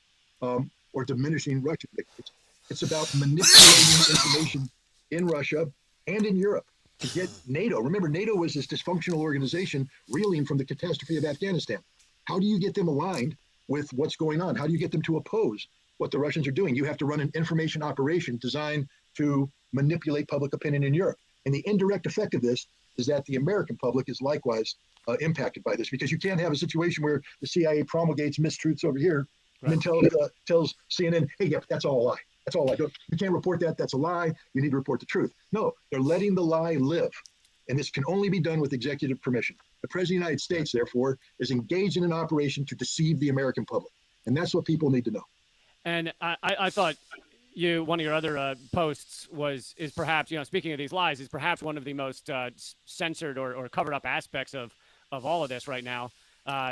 or diminishing Russian victories. It's about manipulating information in Russia and in Europe to get NATO. Remember, NATO was this dysfunctional organization reeling from the catastrophe of Afghanistan. How do you get them aligned with what's going on? How do you get them to oppose what the Russians are doing? You have to run an information operation designed to manipulate public opinion in Europe. And the indirect effect of this is that the American public is likewise impacted by this, because you can't have a situation where the CIA promulgates mistruths over here and then tells CNN, hey, yeah, that's all a lie. That's all a lie. You can't report that. That's a lie. You need to report the truth. No, they're letting the lie live. And this can only be done with executive permission. The President of the United States, therefore, is engaged in an operation to deceive the American public. And that's what people need to know. And I thought one of your other posts is perhaps, speaking of these lies, is perhaps one of the most censored or covered up aspects of all of this right now.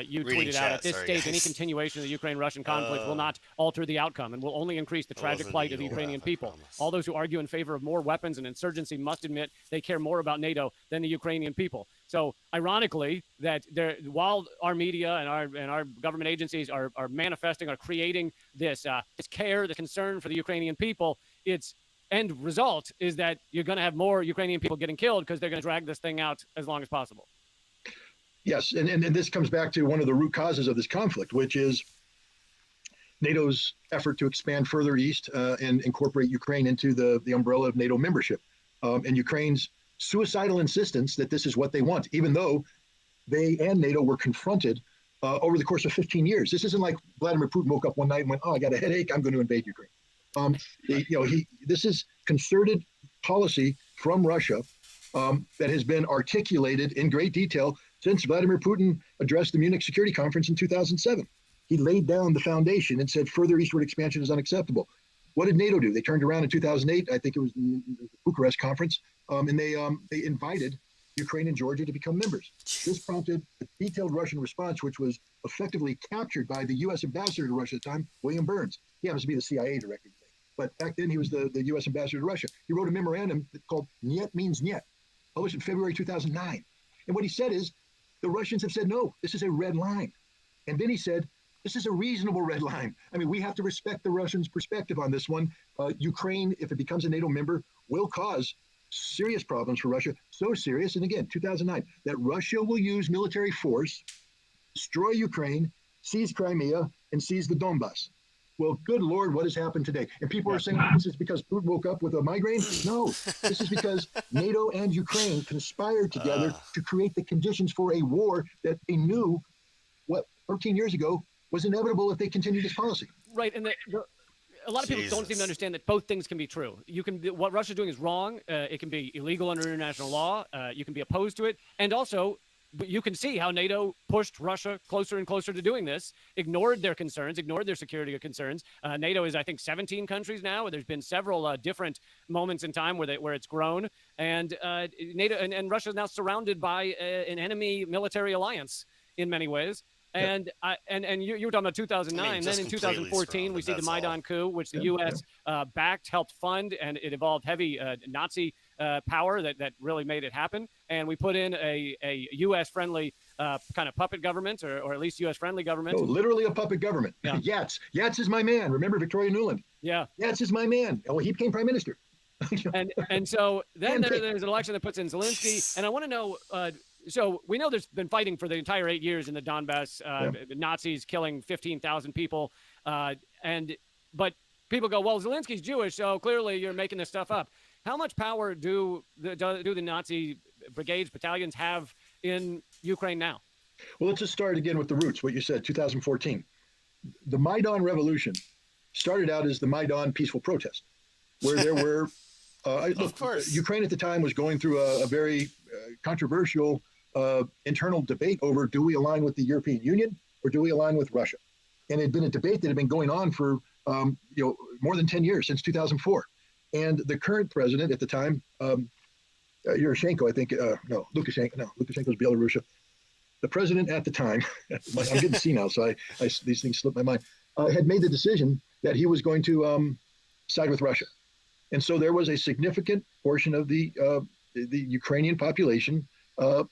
You tweeted out, at this stage, any continuation of the Ukraine-Russian conflict will not alter the outcome and will only increase the tragic plight of the Ukrainian people. All those who argue in favor of more weapons and insurgency must admit they care more about NATO than the Ukrainian people. So, ironically, that while our media and our government agencies are manifesting, are creating this care, the concern for the Ukrainian people, its end result is that you're going to have more Ukrainian people getting killed because they're going to drag this thing out as long as possible. Yes, and this comes back to one of the root causes of this conflict, which is NATO's effort to expand further east and incorporate Ukraine into the umbrella of NATO membership, and Ukraine's suicidal insistence that this is what they want, even though they and NATO were confronted over the course of 15 years. This isn't like Vladimir Putin woke up one night and went, "Oh, I got a headache, I'm going to invade Ukraine." This is concerted policy from Russia that has been articulated in great detail since Vladimir Putin addressed the Munich Security Conference in 2007. He laid down the foundation and said further eastward expansion is unacceptable. What did NATO do? They turned around in 2008, I think it was the Bucharest conference, and they invited Ukraine and Georgia to become members. This prompted a detailed Russian response, which was effectively captured by the U.S. ambassador to Russia at the time, William Burns. He happens to be the CIA director today, but back then he was the U.S. ambassador to Russia. He wrote a memorandum called "Niet means Niet," published in February 2009. And what he said is, the Russians have said, no, this is a red line. And then he said, this is a reasonable red line. I mean, we have to respect the Russians' perspective on this one. Ukraine, if it becomes a NATO member, will cause serious problems for Russia. So serious, and again, 2009, that Russia will use military force, destroy Ukraine, seize Crimea, and seize the Donbass. Well, good Lord, what has happened today? And people are saying this is because Putin woke up with a migraine? No, this is because NATO and Ukraine conspired together to create the conditions for a war that they knew, 13 years ago, was inevitable if they continued this policy. Right, and a lot of people don't seem to understand that both things can be true. What Russia's doing is wrong. It can be illegal under international law. You can be opposed to it. And also, you can see how NATO pushed Russia closer and closer to doing this, ignored their concerns, ignored their security concerns. NATO is, I think, 17 countries now. There's been several different moments in time where it's grown. And NATO and Russia is now surrounded by an enemy military alliance in many ways. And you were talking about 2009. Then in 2014, we see the Maidan coup, which the U.S. Backed, helped fund, and it involved heavy Nazi power that really made it happen. And we put in a U.S.-friendly kind of puppet government, or at least U.S.-friendly government. Oh, literally a puppet government. Yeah. Yats is my man. Remember Victoria Nuland? Yeah. Yats is my man. Oh, he became prime minister. and so then there's an election that puts in Zelensky. And I want to know... So we know there's been fighting for the entire 8 years in the Donbass, Nazis killing 15,000 people. But people go, well, Zelensky's Jewish, so clearly you're making this stuff up. How much power do the Nazi brigades, battalions have in Ukraine now? Well, let's just start again with the roots, what you said, 2014. The Maidan Revolution started out as the Maidan peaceful protest, where there were, Ukraine at the time was going through a very controversial internal debate over, do we align with the European Union or do we align with Russia? And it had been a debate that had been going on for more than 10 years, since 2004. And the current president at the time, Lukashenko, Lukashenko's Belarusia. The president at the time, I'm getting senile, so these things slip my mind, had made the decision that he was going to side with Russia. And so there was a significant portion of the Ukrainian population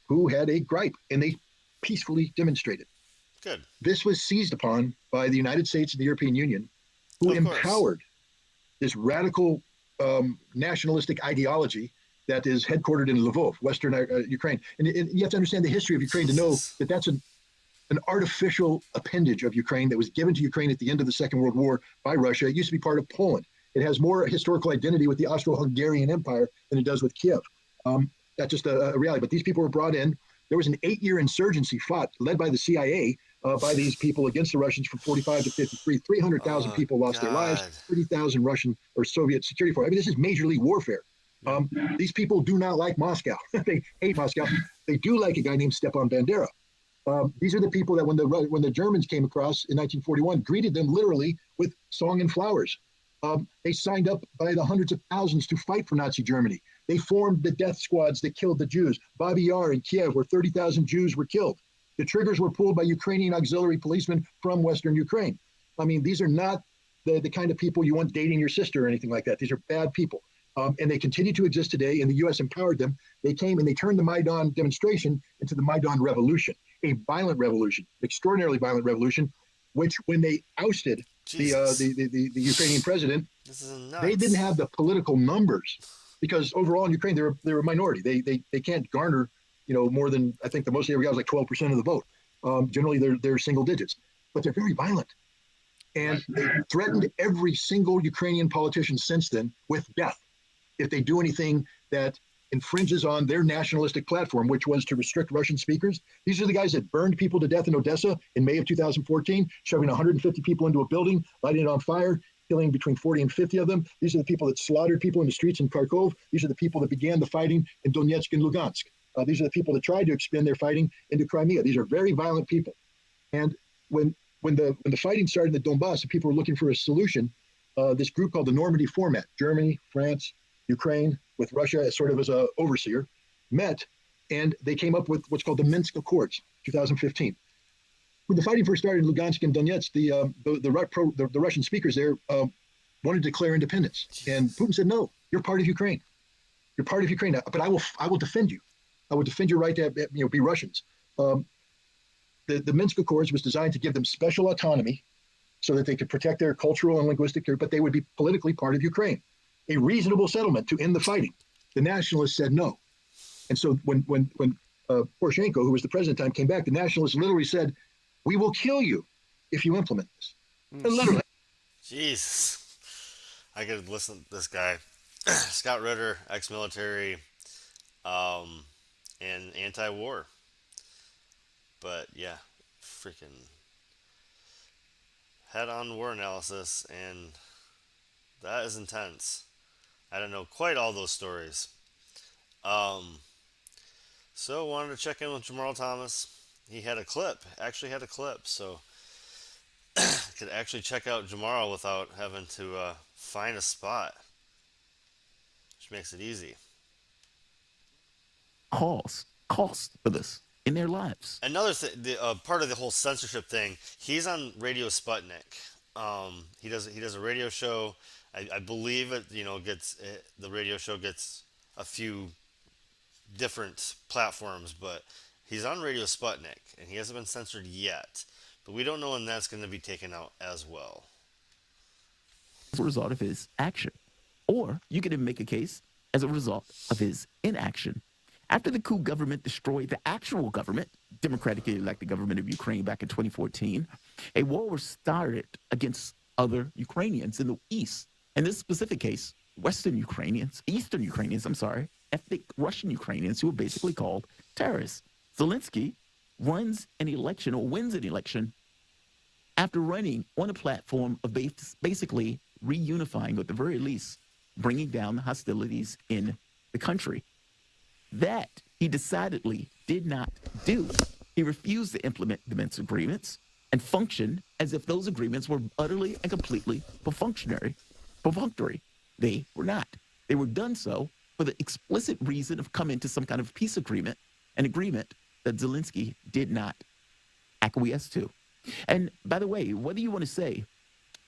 who had a gripe, and they peacefully demonstrated. Good. This was seized upon by the United States and the European Union, who empowered this radical nationalistic ideology that is headquartered in Lvov, Western Ukraine. And you have to understand the history of Ukraine to know that that's an artificial appendage of Ukraine that was given to Ukraine at the end of the Second World War by Russia. It used to be part of Poland. It has more historical identity with the Austro-Hungarian Empire than it does with Kiev. That's just a reality. But these people were brought in. There was an 8-year insurgency fought, led by the CIA, by these people against the Russians from 45 to 53. 300,000 people lost their lives, 30,000 Russian or Soviet security forces. I mean, this is major league warfare. These people do not like Moscow. They hate Moscow. They do like a guy named Stepan Bandera. These are the people that when the Germans came across in 1941, greeted them literally with song and flowers. They signed up by the hundreds of thousands to fight for Nazi Germany. They formed the death squads that killed the Jews. Babi Yar in Kiev, where 30,000 Jews were killed. The triggers were pulled by Ukrainian auxiliary policemen from Western Ukraine. I mean, these are not the kind of people you want dating your sister or anything like that. These are bad people. And they continue to exist today, and the U.S. empowered them. They came and they turned the Maidan demonstration into the Maidan Revolution, a violent revolution, extraordinarily violent revolution, which when they ousted the Ukrainian president, they didn't have the political numbers, because overall in Ukraine they're a minority. They can't garner more than, I think the most they ever got was like 12% of the vote. Generally they're single digits, but they're very violent, and they threatened every single Ukrainian politician since then with death if they do anything that infringes on their nationalistic platform, which was to restrict Russian speakers. These are the guys that burned people to death in Odessa in May of 2014, shoving 150 people into a building, lighting it on fire, killing between 40 and 50 of them. These are the people that slaughtered people in the streets in Kharkov. These are the people that began the fighting in Donetsk and Lugansk. These are the people that tried to expand their fighting into Crimea. These are very violent people. And when the fighting started in the Donbass and people were looking for a solution, this group called the Normandy Format, Germany, France, Ukraine, with Russia as sort of as an overseer, met, and they came up with what's called the Minsk Accords, 2015. When the fighting first started in Lugansk and Donetsk, the Russian speakers there wanted to declare independence, and Putin said, "No, you're part of Ukraine. You're part of Ukraine, but I will defend you. I will defend your right to be Russians." The Minsk Accords was designed to give them special autonomy, so that they could protect their cultural and linguistic, but they would be politically part of Ukraine. A reasonable settlement to end the fighting. The nationalists said no. And so when Poroshenko, who was the president at the time, came back, the nationalists literally said, "We will kill you if you implement this." Literally. Jesus. I could listen to this guy. Scott Ritter, ex-military, and anti-war. But yeah, freaking head-on war analysis, and That is intense. I don't know quite all those stories. Um, so wanted to check in with Jamal Thomas. He had a clip, actually had a clip, so could actually check out Jamar without having to find a spot, which makes it easy. Cost for this in their lives. Another the part of the whole censorship thing. He's on Radio Sputnik. He does a radio show. I believe it. The radio show gets a few different platforms, but he's on Radio Sputnik and he hasn't been censored yet. But we don't know when that's going to be taken out as well. As a result of his action. Or you could even make a case as a result of his inaction. After the coup government destroyed the actual government, democratically elected government of Ukraine back in 2014, a war was started against other Ukrainians in the East. In this specific case, Eastern Ukrainians, ethnic Russian Ukrainians who were basically called terrorists. Zelensky wins an election after running on a platform of basically reunifying, or at the very least, bringing down the hostilities in the country. That he decidedly did not do. He refused to implement the Minsk agreements and function as if those agreements were utterly and completely perfunctory. They were not. They were done so for the explicit reason of coming to some kind of peace agreement, an agreement that Zelensky did not acquiesce to. And by the way, whether you want to say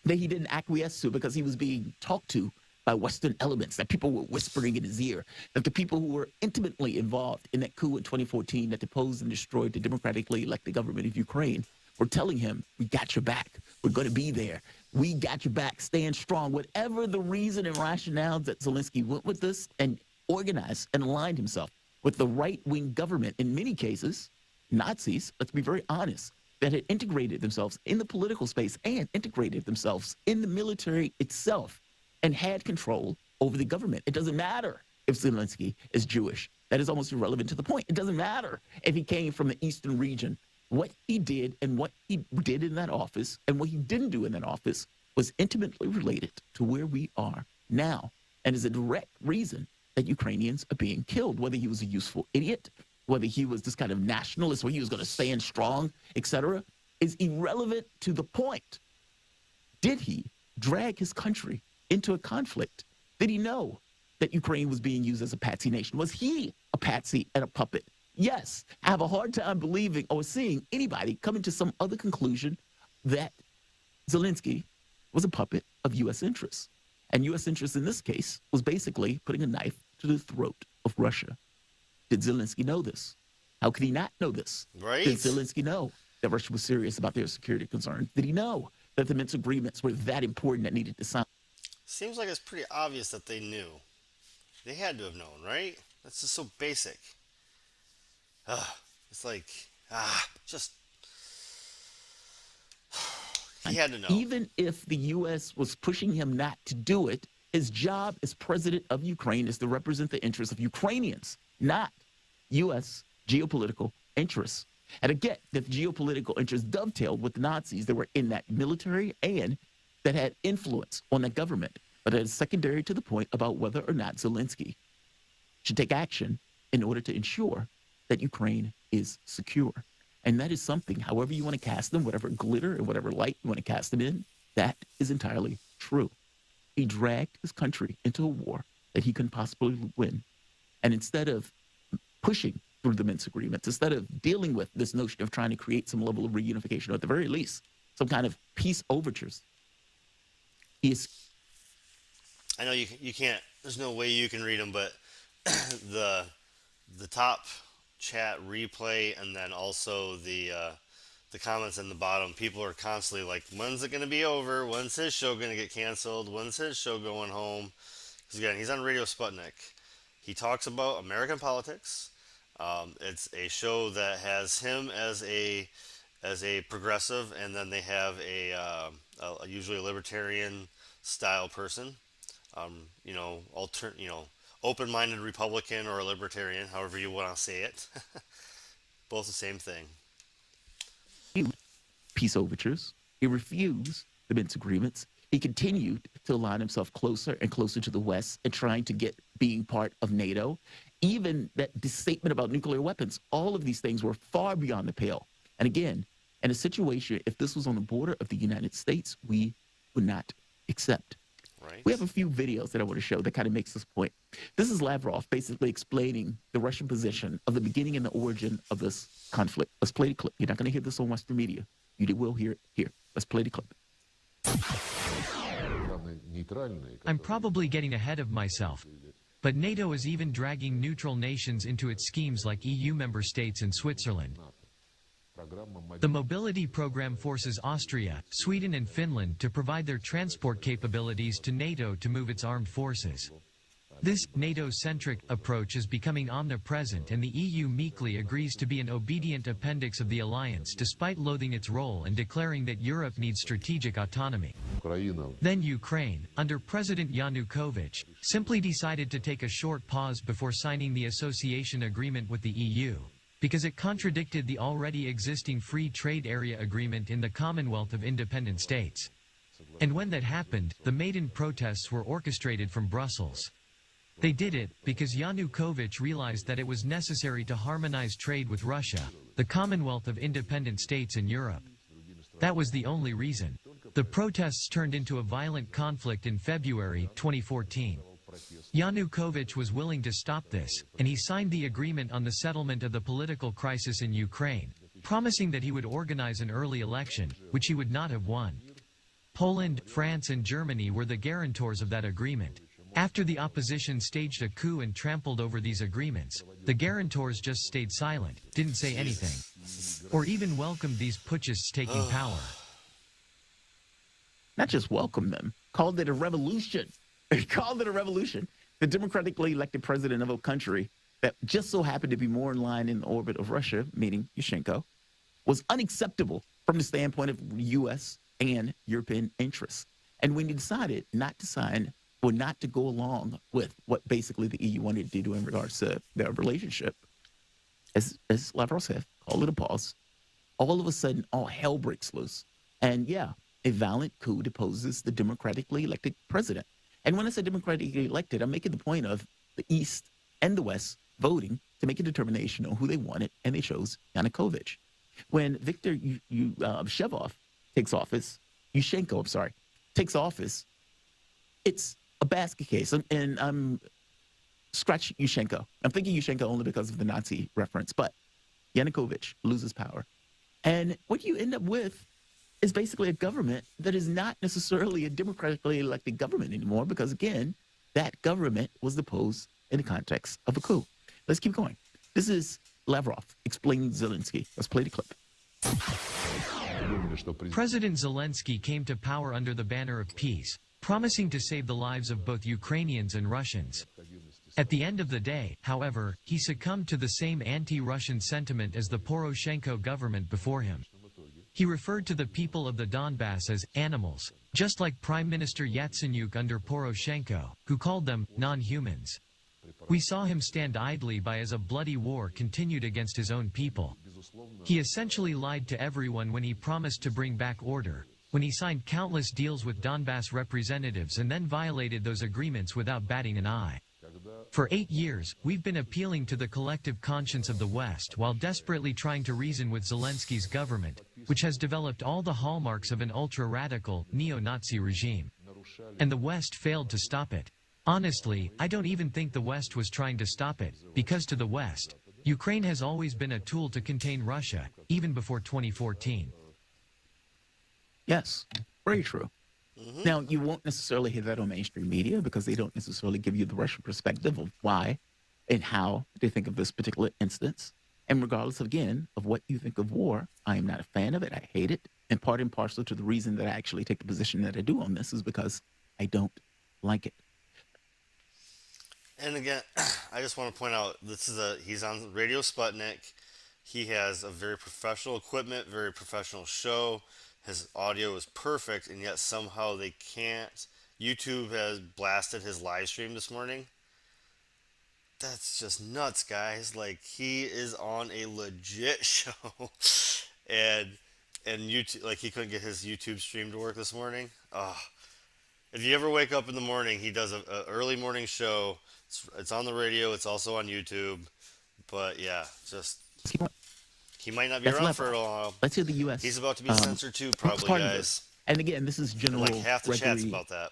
that he didn't acquiesce to because he was being talked to by Western elements, that people were whispering in his ear, that the people who were intimately involved in that coup in 2014 that deposed and destroyed the democratically elected government of Ukraine were telling him, we got your back. We're going to be there. We got your back. Stand strong. Whatever the reason and rationale that Zelensky went with this and organized and aligned himself with the right-wing government, in many cases, Nazis, let's be very honest, that had integrated themselves in the political space and integrated themselves in the military itself and had control over the government. It doesn't matter if Zelensky is Jewish. That is almost irrelevant to the point. It doesn't matter if he came from the eastern region. What he did and what he did in that office and what he didn't do in that office was intimately related to where we are now and is a direct reason that Ukrainians are being killed, whether he was a useful idiot, whether he was this kind of nationalist where he was going to stand strong, etc., is irrelevant to the point. Did he drag his country into a conflict? Did he know that Ukraine was being used as a patsy nation? Was he a patsy and a puppet? Yes. I have a hard time believing or seeing anybody coming to some other conclusion that Zelensky was a puppet of U.S. interests. And U.S. interests in this case was basically putting a knife to the throat of Russia. Did Zelensky know this? How could he not know this? Right. Did Zelensky know that Russia was serious about their security concerns? Did he know that the Minsk agreements were that important that needed to sign? Seems like it's pretty obvious that they knew. They had to have known, right? That's just so basic. It's like, just... He had to know. Even if the U.S. was pushing him not to do it, his job as president of Ukraine is to represent the interests of Ukrainians, not U.S. geopolitical interests. And again, that the geopolitical interests dovetailed with the Nazis that were in that military and that had influence on that government. But it is secondary to the point about whether or not Zelensky should take action in order to ensure that Ukraine is secure. And that is something, however you want to cast them, whatever glitter and whatever light you want to cast them in, that is entirely true. He dragged his country into a war that he couldn't possibly win. And instead of pushing through the Minsk agreements, instead of dealing with this notion of trying to create some level of reunification, or at the very least, some kind of peace overtures, he is... I know you can't, there's no way you can read them, but the top chat replay and then also the comments in the bottom, people are constantly like, when's it going to be over? When's his show going to get canceled? When's his show going home? Because again, he's on Radio Sputnik. He talks about American politics. It's a show that has him as a progressive, and then they have a usually a libertarian style person. Open-minded Republican or a libertarian, however you want to say it. Both the same thing. Peace overtures. He refused the Minsk agreements. He continued to align himself closer and closer to the West and trying to get being part of NATO. Even the statement about nuclear weapons, all of these things were far beyond the pale. And again, in a situation, if this was on the border of the United States, we would not accept. Right. We have a few videos that I want to show that kind of makes this point. This is Lavrov basically explaining the Russian position of the beginning and the origin of this conflict. Let's play the clip. You're not going to hear this on Western media. You will hear it here. Let's play the clip. I'm probably getting ahead of myself, but NATO is even dragging neutral nations into its schemes like EU member states and Switzerland. The mobility program forces Austria, Sweden and Finland to provide their transport capabilities to NATO to move its armed forces. This NATO-centric approach is becoming omnipresent, and the EU meekly agrees to be an obedient appendix of the alliance despite loathing its role and declaring that Europe needs strategic autonomy. Then Ukraine, under President Yanukovych, simply decided to take a short pause before signing the association agreement with the EU, because it contradicted the already existing free trade area agreement in the Commonwealth of Independent States. And when that happened, the maiden protests were orchestrated from Brussels. They did it because Yanukovych realized that it was necessary to harmonize trade with Russia, the Commonwealth of Independent States in Europe. That was the only reason. The protests turned into a violent conflict in February 2014. Yanukovych was willing to stop this, and he signed the agreement on the settlement of the political crisis in Ukraine, promising that he would organize an early election, which he would not have won. Poland, France and Germany were the guarantors of that agreement. After the opposition staged a coup and trampled over these agreements, the guarantors just stayed silent, didn't say anything, or even welcomed these putschists taking power. Not just welcomed them, called it a revolution. He called it a revolution. The democratically elected president of a country that just so happened to be more in line in the orbit of Russia, meaning Yushchenko, was unacceptable from the standpoint of U.S. and European interests. And when he decided not to sign or not to go along with what basically the EU wanted to do in regards to their relationship, as Lavrov said, call it a pause, all of a sudden all hell breaks loose. And yeah, a violent coup deposes the democratically elected president. And when I say democratically elected, I'm making the point of the East and the West voting to make a determination on who they wanted, and they chose Yanukovych. When Viktor Shevov takes office, takes office, it's a basket case. And I'm scratch Yushchenko. I'm thinking Yushchenko only because of the Nazi reference, but Yanukovych loses power. And what you end up with is basically a government that is not necessarily a democratically elected government anymore, because again, that government was deposed in the context of a coup. Let's keep going. This is Lavrov explaining Zelensky. Let's play the clip. President Zelensky came to power under the banner of peace, promising to save the lives of both Ukrainians and Russians. At the end of the day, however, he succumbed to the same anti-Russian sentiment as the Poroshenko government before him. He referred to the people of the Donbass as animals, just like Prime Minister Yatsenyuk under Poroshenko, who called them non-humans. We saw him stand idly by as a bloody war continued against his own people. He essentially lied to everyone when he promised to bring back order, when he signed countless deals with Donbass representatives and then violated those agreements without batting an eye. For 8 years, we've been appealing to the collective conscience of the West while desperately trying to reason with Zelensky's government, which has developed all the hallmarks of an ultra-radical, neo-Nazi regime. And the West failed to stop it. Honestly, I don't even think the West was trying to stop it, because to the West, Ukraine has always been a tool to contain Russia, even before 2014. Yes, very true. Now, you won't necessarily hear that on mainstream media because they don't necessarily give you the Russian perspective of why and how they think of this particular instance. And regardless, again, of what you think of war, I am not a fan of it. I hate it. And part and parcel to the reason that I actually take the position that I do on this is because I don't like it. And again, I just want to point out, he's on Radio Sputnik. He has a very professional equipment, very professional show. His audio is perfect, and yet somehow they can't. YouTube has blasted his live stream this morning. That's just nuts, guys. Like, he is on a legit show. and YouTube, like, he couldn't get his YouTube stream to work this morning. Oh, If you ever wake up in the morning, he does a early morning show. It's on the radio. It's also on YouTube. But yeah, just he might not be That's around level. for a while. Let's hear the U.S. He's about to be censored too, probably, part of guys. this. And again, this is General Like half the Gregory. chat's about that.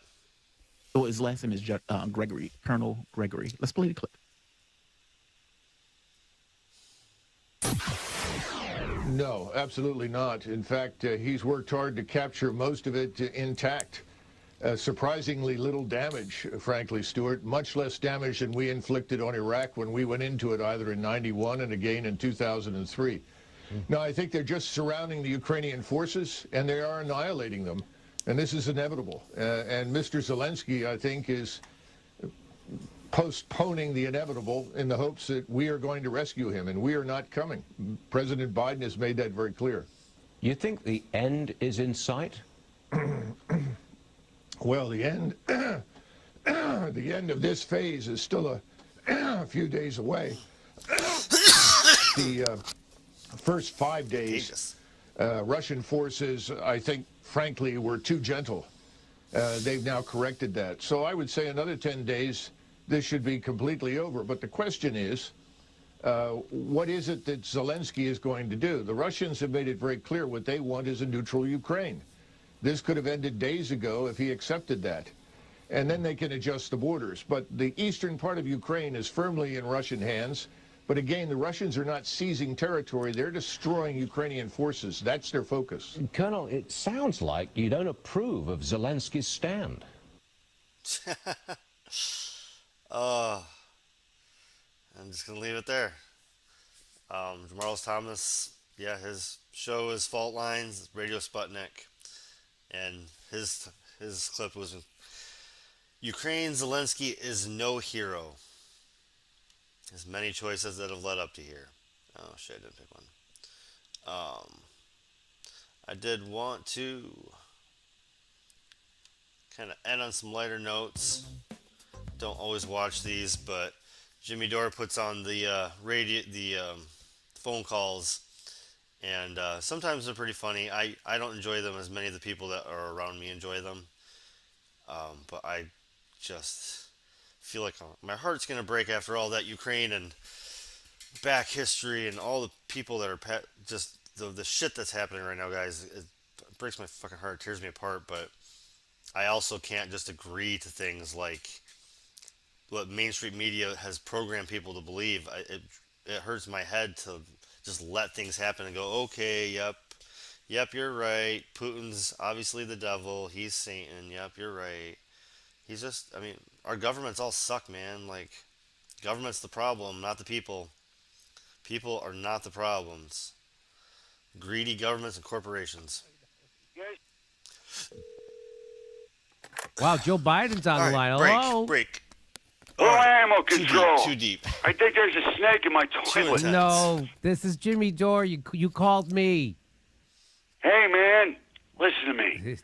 Oh, his last name is Gregory, Colonel Gregory. Let's play the clip. No, absolutely not. In fact, he's worked hard to capture most of it intact. Surprisingly little damage, frankly, Stuart. Much less damage than we inflicted on Iraq when we went into it, either in '91 and again in 2003. Now, I think they're just surrounding the Ukrainian forces, and they are annihilating them. And this is inevitable. And Mr. Zelensky, I think, is postponing the inevitable in the hopes that we are going to rescue him, and we are not coming. President Biden has made that very clear. You think the end is in sight? Well, the end, the end of this phase is still a few days away. The first 5 days, Russian forces, I think, frankly, were too gentle. They've now corrected that. So I would say another 10 days, this should be completely over. But the question is, what is it that Zelensky is going to do? The Russians have made it very clear what they want is a neutral Ukraine. This could have ended days ago if he accepted that. And then they can adjust the borders. But the eastern part of Ukraine is firmly in Russian hands. But again, the Russians are not seizing territory. They're destroying Ukrainian forces. That's their focus. Colonel, it sounds like you don't approve of Zelensky's stand. I'm just going to leave it there. Jamarles Thomas, yeah, his show is Fault Lines, Radio Sputnik. And his clip was, Ukraine Zelensky is no hero. There's many choices that have led up to here. Oh shit, I didn't pick one. I did want to kind of end on some lighter notes. Don't always watch these, but Jimmy Dore puts on the phone calls, and sometimes they're pretty funny. I don't enjoy them as many of the people that are around me enjoy them, but I just feel like my heart's gonna break after all that Ukraine and back history and all the people that are just the shit that's happening right now, guys. It breaks my fucking heart, tears me apart. But I also can't just agree to things like what mainstream media has programmed people to believe. It hurts my head to just let things happen and go, okay, yep, you're right. Putin's obviously the devil. He's Satan. Yep, you're right. He's just, I mean, our governments all suck, man. Like, government's the problem, not the people. People are not the problems. Greedy governments and corporations. Wow, Joe Biden's on the line. Hello? Break. Low animal control. Too deep. I think there's a snake in my toilet. No, this is Jimmy Dore. You called me. Hey, man, listen to me.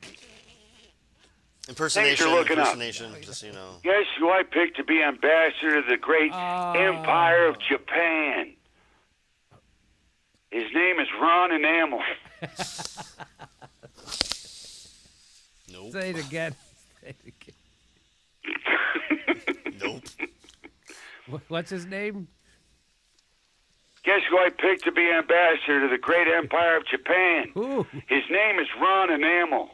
Impersonation, Thanks for looking impersonation, just so you know. Guess who I picked to be ambassador to the great Empire of Japan? His name is Ron Enamel. Nope. Say it again. Nope. What's his name? Guess who I picked to be ambassador to the great Empire of Japan? Ooh. His name is Ron Enamel.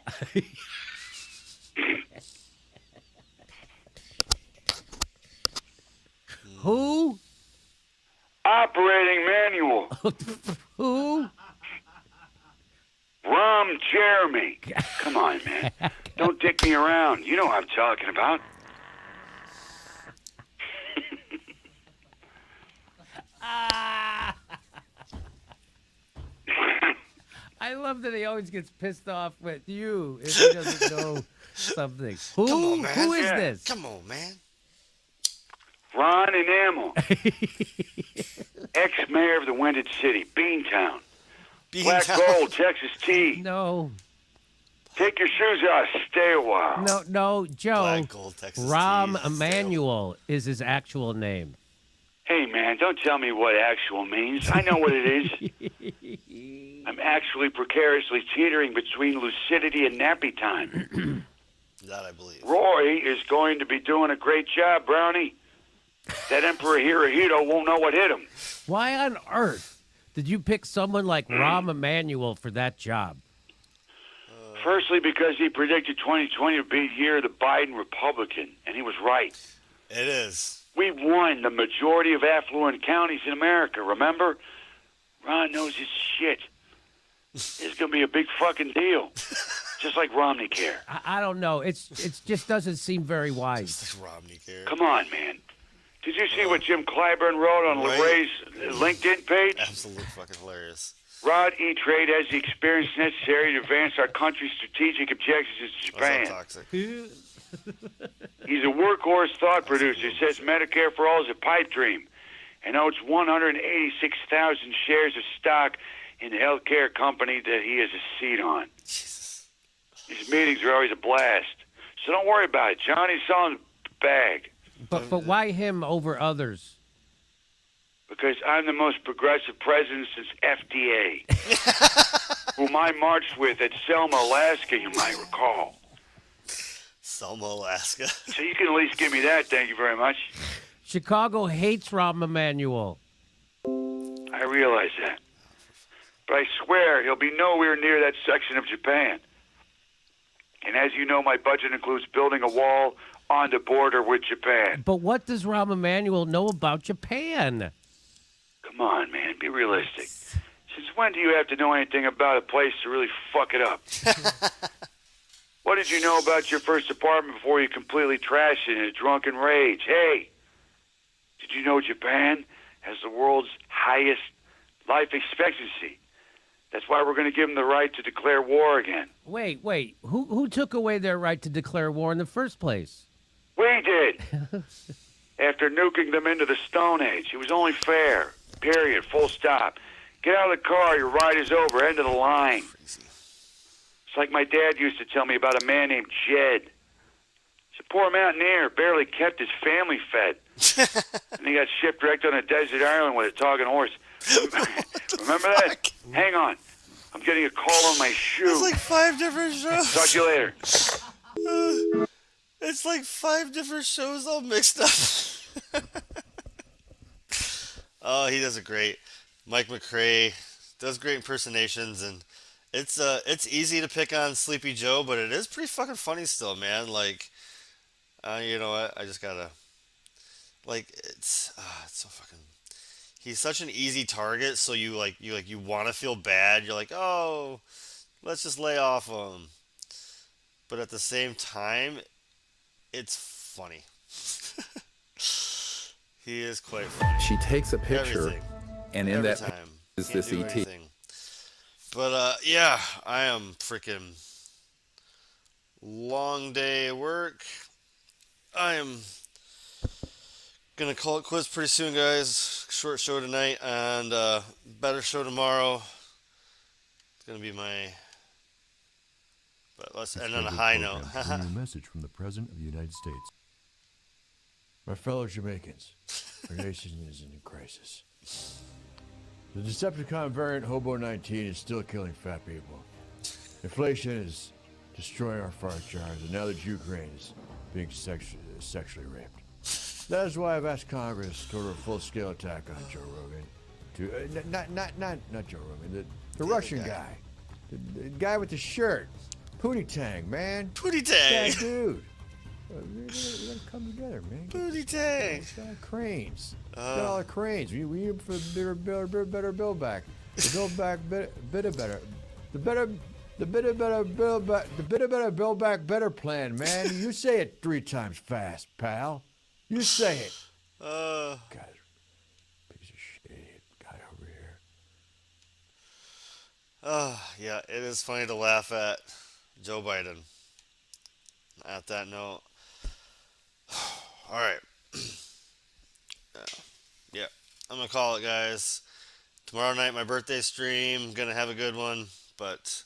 Who? Operating manual. Who? Rum Jeremy. Come on, man. Don't dick me around. You know what I'm talking about. I love that he always gets pissed off with you if he doesn't know something. Who? Come on, man. Who is Yeah. this? Come on, man. Ron Enamel. Ex-mayor of the Winded City, Beantown. Black Gold, Texas tea. No. Take your shoes off. Stay a while. No, Joe. Black Gold, Texas Rahm tea. Emanuel is his actual name. Hey, man, don't tell me what actual means. I know what it is. I'm actually precariously teetering between lucidity and nappy time. That I believe. Roy is going to be doing a great job, Brownie. That Emperor Hirohito won't know what hit him. Why on earth did you pick someone like Rahm Emanuel for that job? Firstly, because he predicted 2020 would be the year of the Biden Republican, and he was right. It is. We won the majority of affluent counties in America, remember? Ron knows his shit. This is going to be a big fucking deal. Just like Romney care. I don't know. It just doesn't seem very wise. Just like Romney care. Come on, man. Did you see what Jim Clyburn wrote on LeRay's LinkedIn page? Absolutely fucking hilarious. Rod E-Trade has the experience necessary to advance our country's strategic objectives in Japan. Toxic. He's a workhorse thought producer. Says Medicare for all is a pipe dream and owns 186,000 shares of stock in the healthcare company that he has a seat on. Jesus. These meetings are always a blast. So don't worry about it. Johnny's selling the bag. But why him over others? Because I'm the most progressive president since FDA, whom I marched with at Selma, Alaska, you might recall. Selma, Alaska. So you can at least give me that, thank you very much. Chicago hates Rahm Emanuel. I realize that. But I swear he'll be nowhere near that section of Japan. And as you know, my budget includes building a wall on the border with Japan. But what does Rahm Emanuel know about Japan? Come on, man, be realistic. Since when do you have to know anything about a place to really fuck it up? What did you know about your first apartment before you completely trashed it in a drunken rage? Hey, did you know Japan has the world's highest life expectancy? That's why we're going to give them the right to declare war again. Wait. Who took away their right to declare war in the first place? We did. After nuking them into the Stone Age. It was only fair. Period. Full stop. Get out of the car. Your ride is over. End of the line. It's like my dad used to tell me about a man named Jed. He's a poor mountaineer. Barely kept his family fed. And he got shipwrecked on a desert island with a talking horse. Remember that? Hang on. I'm getting a call on my shoe. It's like 5 different shows. Talk to you later. It's like 5 different shows all mixed up. Oh, he does a great. Mike McRae does great impersonations, and it's easy to pick on Sleepy Joe, but it is pretty fucking funny still, man. Like, you know what? I just gotta, like, it's so fucking. He's such an easy target, so you want to feel bad. You're like, oh, let's just lay off him. But at the same time, it's funny. He is quite funny. She takes a picture, Everything. and in Every that time. picture is Can't this do ET. anything. But yeah, I am freaking long day at work. I am gonna call it quits pretty soon, guys. Short show tonight and better show tomorrow. It's gonna be my. But let's end on a high note. A message from the President of the United States. My fellow Jamaicans, our nation is in a crisis. The Decepticon variant Hobo-19 is still killing fat people. Inflation is destroying our farm jars, and now that Ukraine is being sexually raped. That is why I've asked Congress to order a full-scale attack on Joe Rogan. Not Joe Rogan, the Russian guy. The guy with the shirt. Pootie Tang, man. Pootie Tang. That dude. We gotta come together, man. Pootie Tang. It's got cranes. It's got all the cranes. We need for better build back. The build back better. The better build back better plan, man. You say it 3 times fast, pal. You say it. God, piece of shit guy over here. Yeah, it is funny to laugh at Joe Biden. At that note. All right. Yeah, I'm going to call it, guys. Tomorrow night, my birthday stream. Going to have a good one, but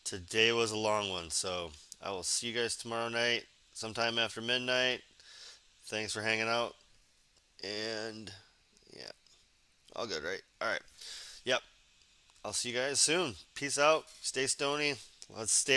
today was a long one, so I will see you guys tomorrow night, sometime after midnight. Thanks for hanging out. And, yeah, all good, right? All right. Yep. I'll see you guys soon. Peace out. Stay stony. Let's stay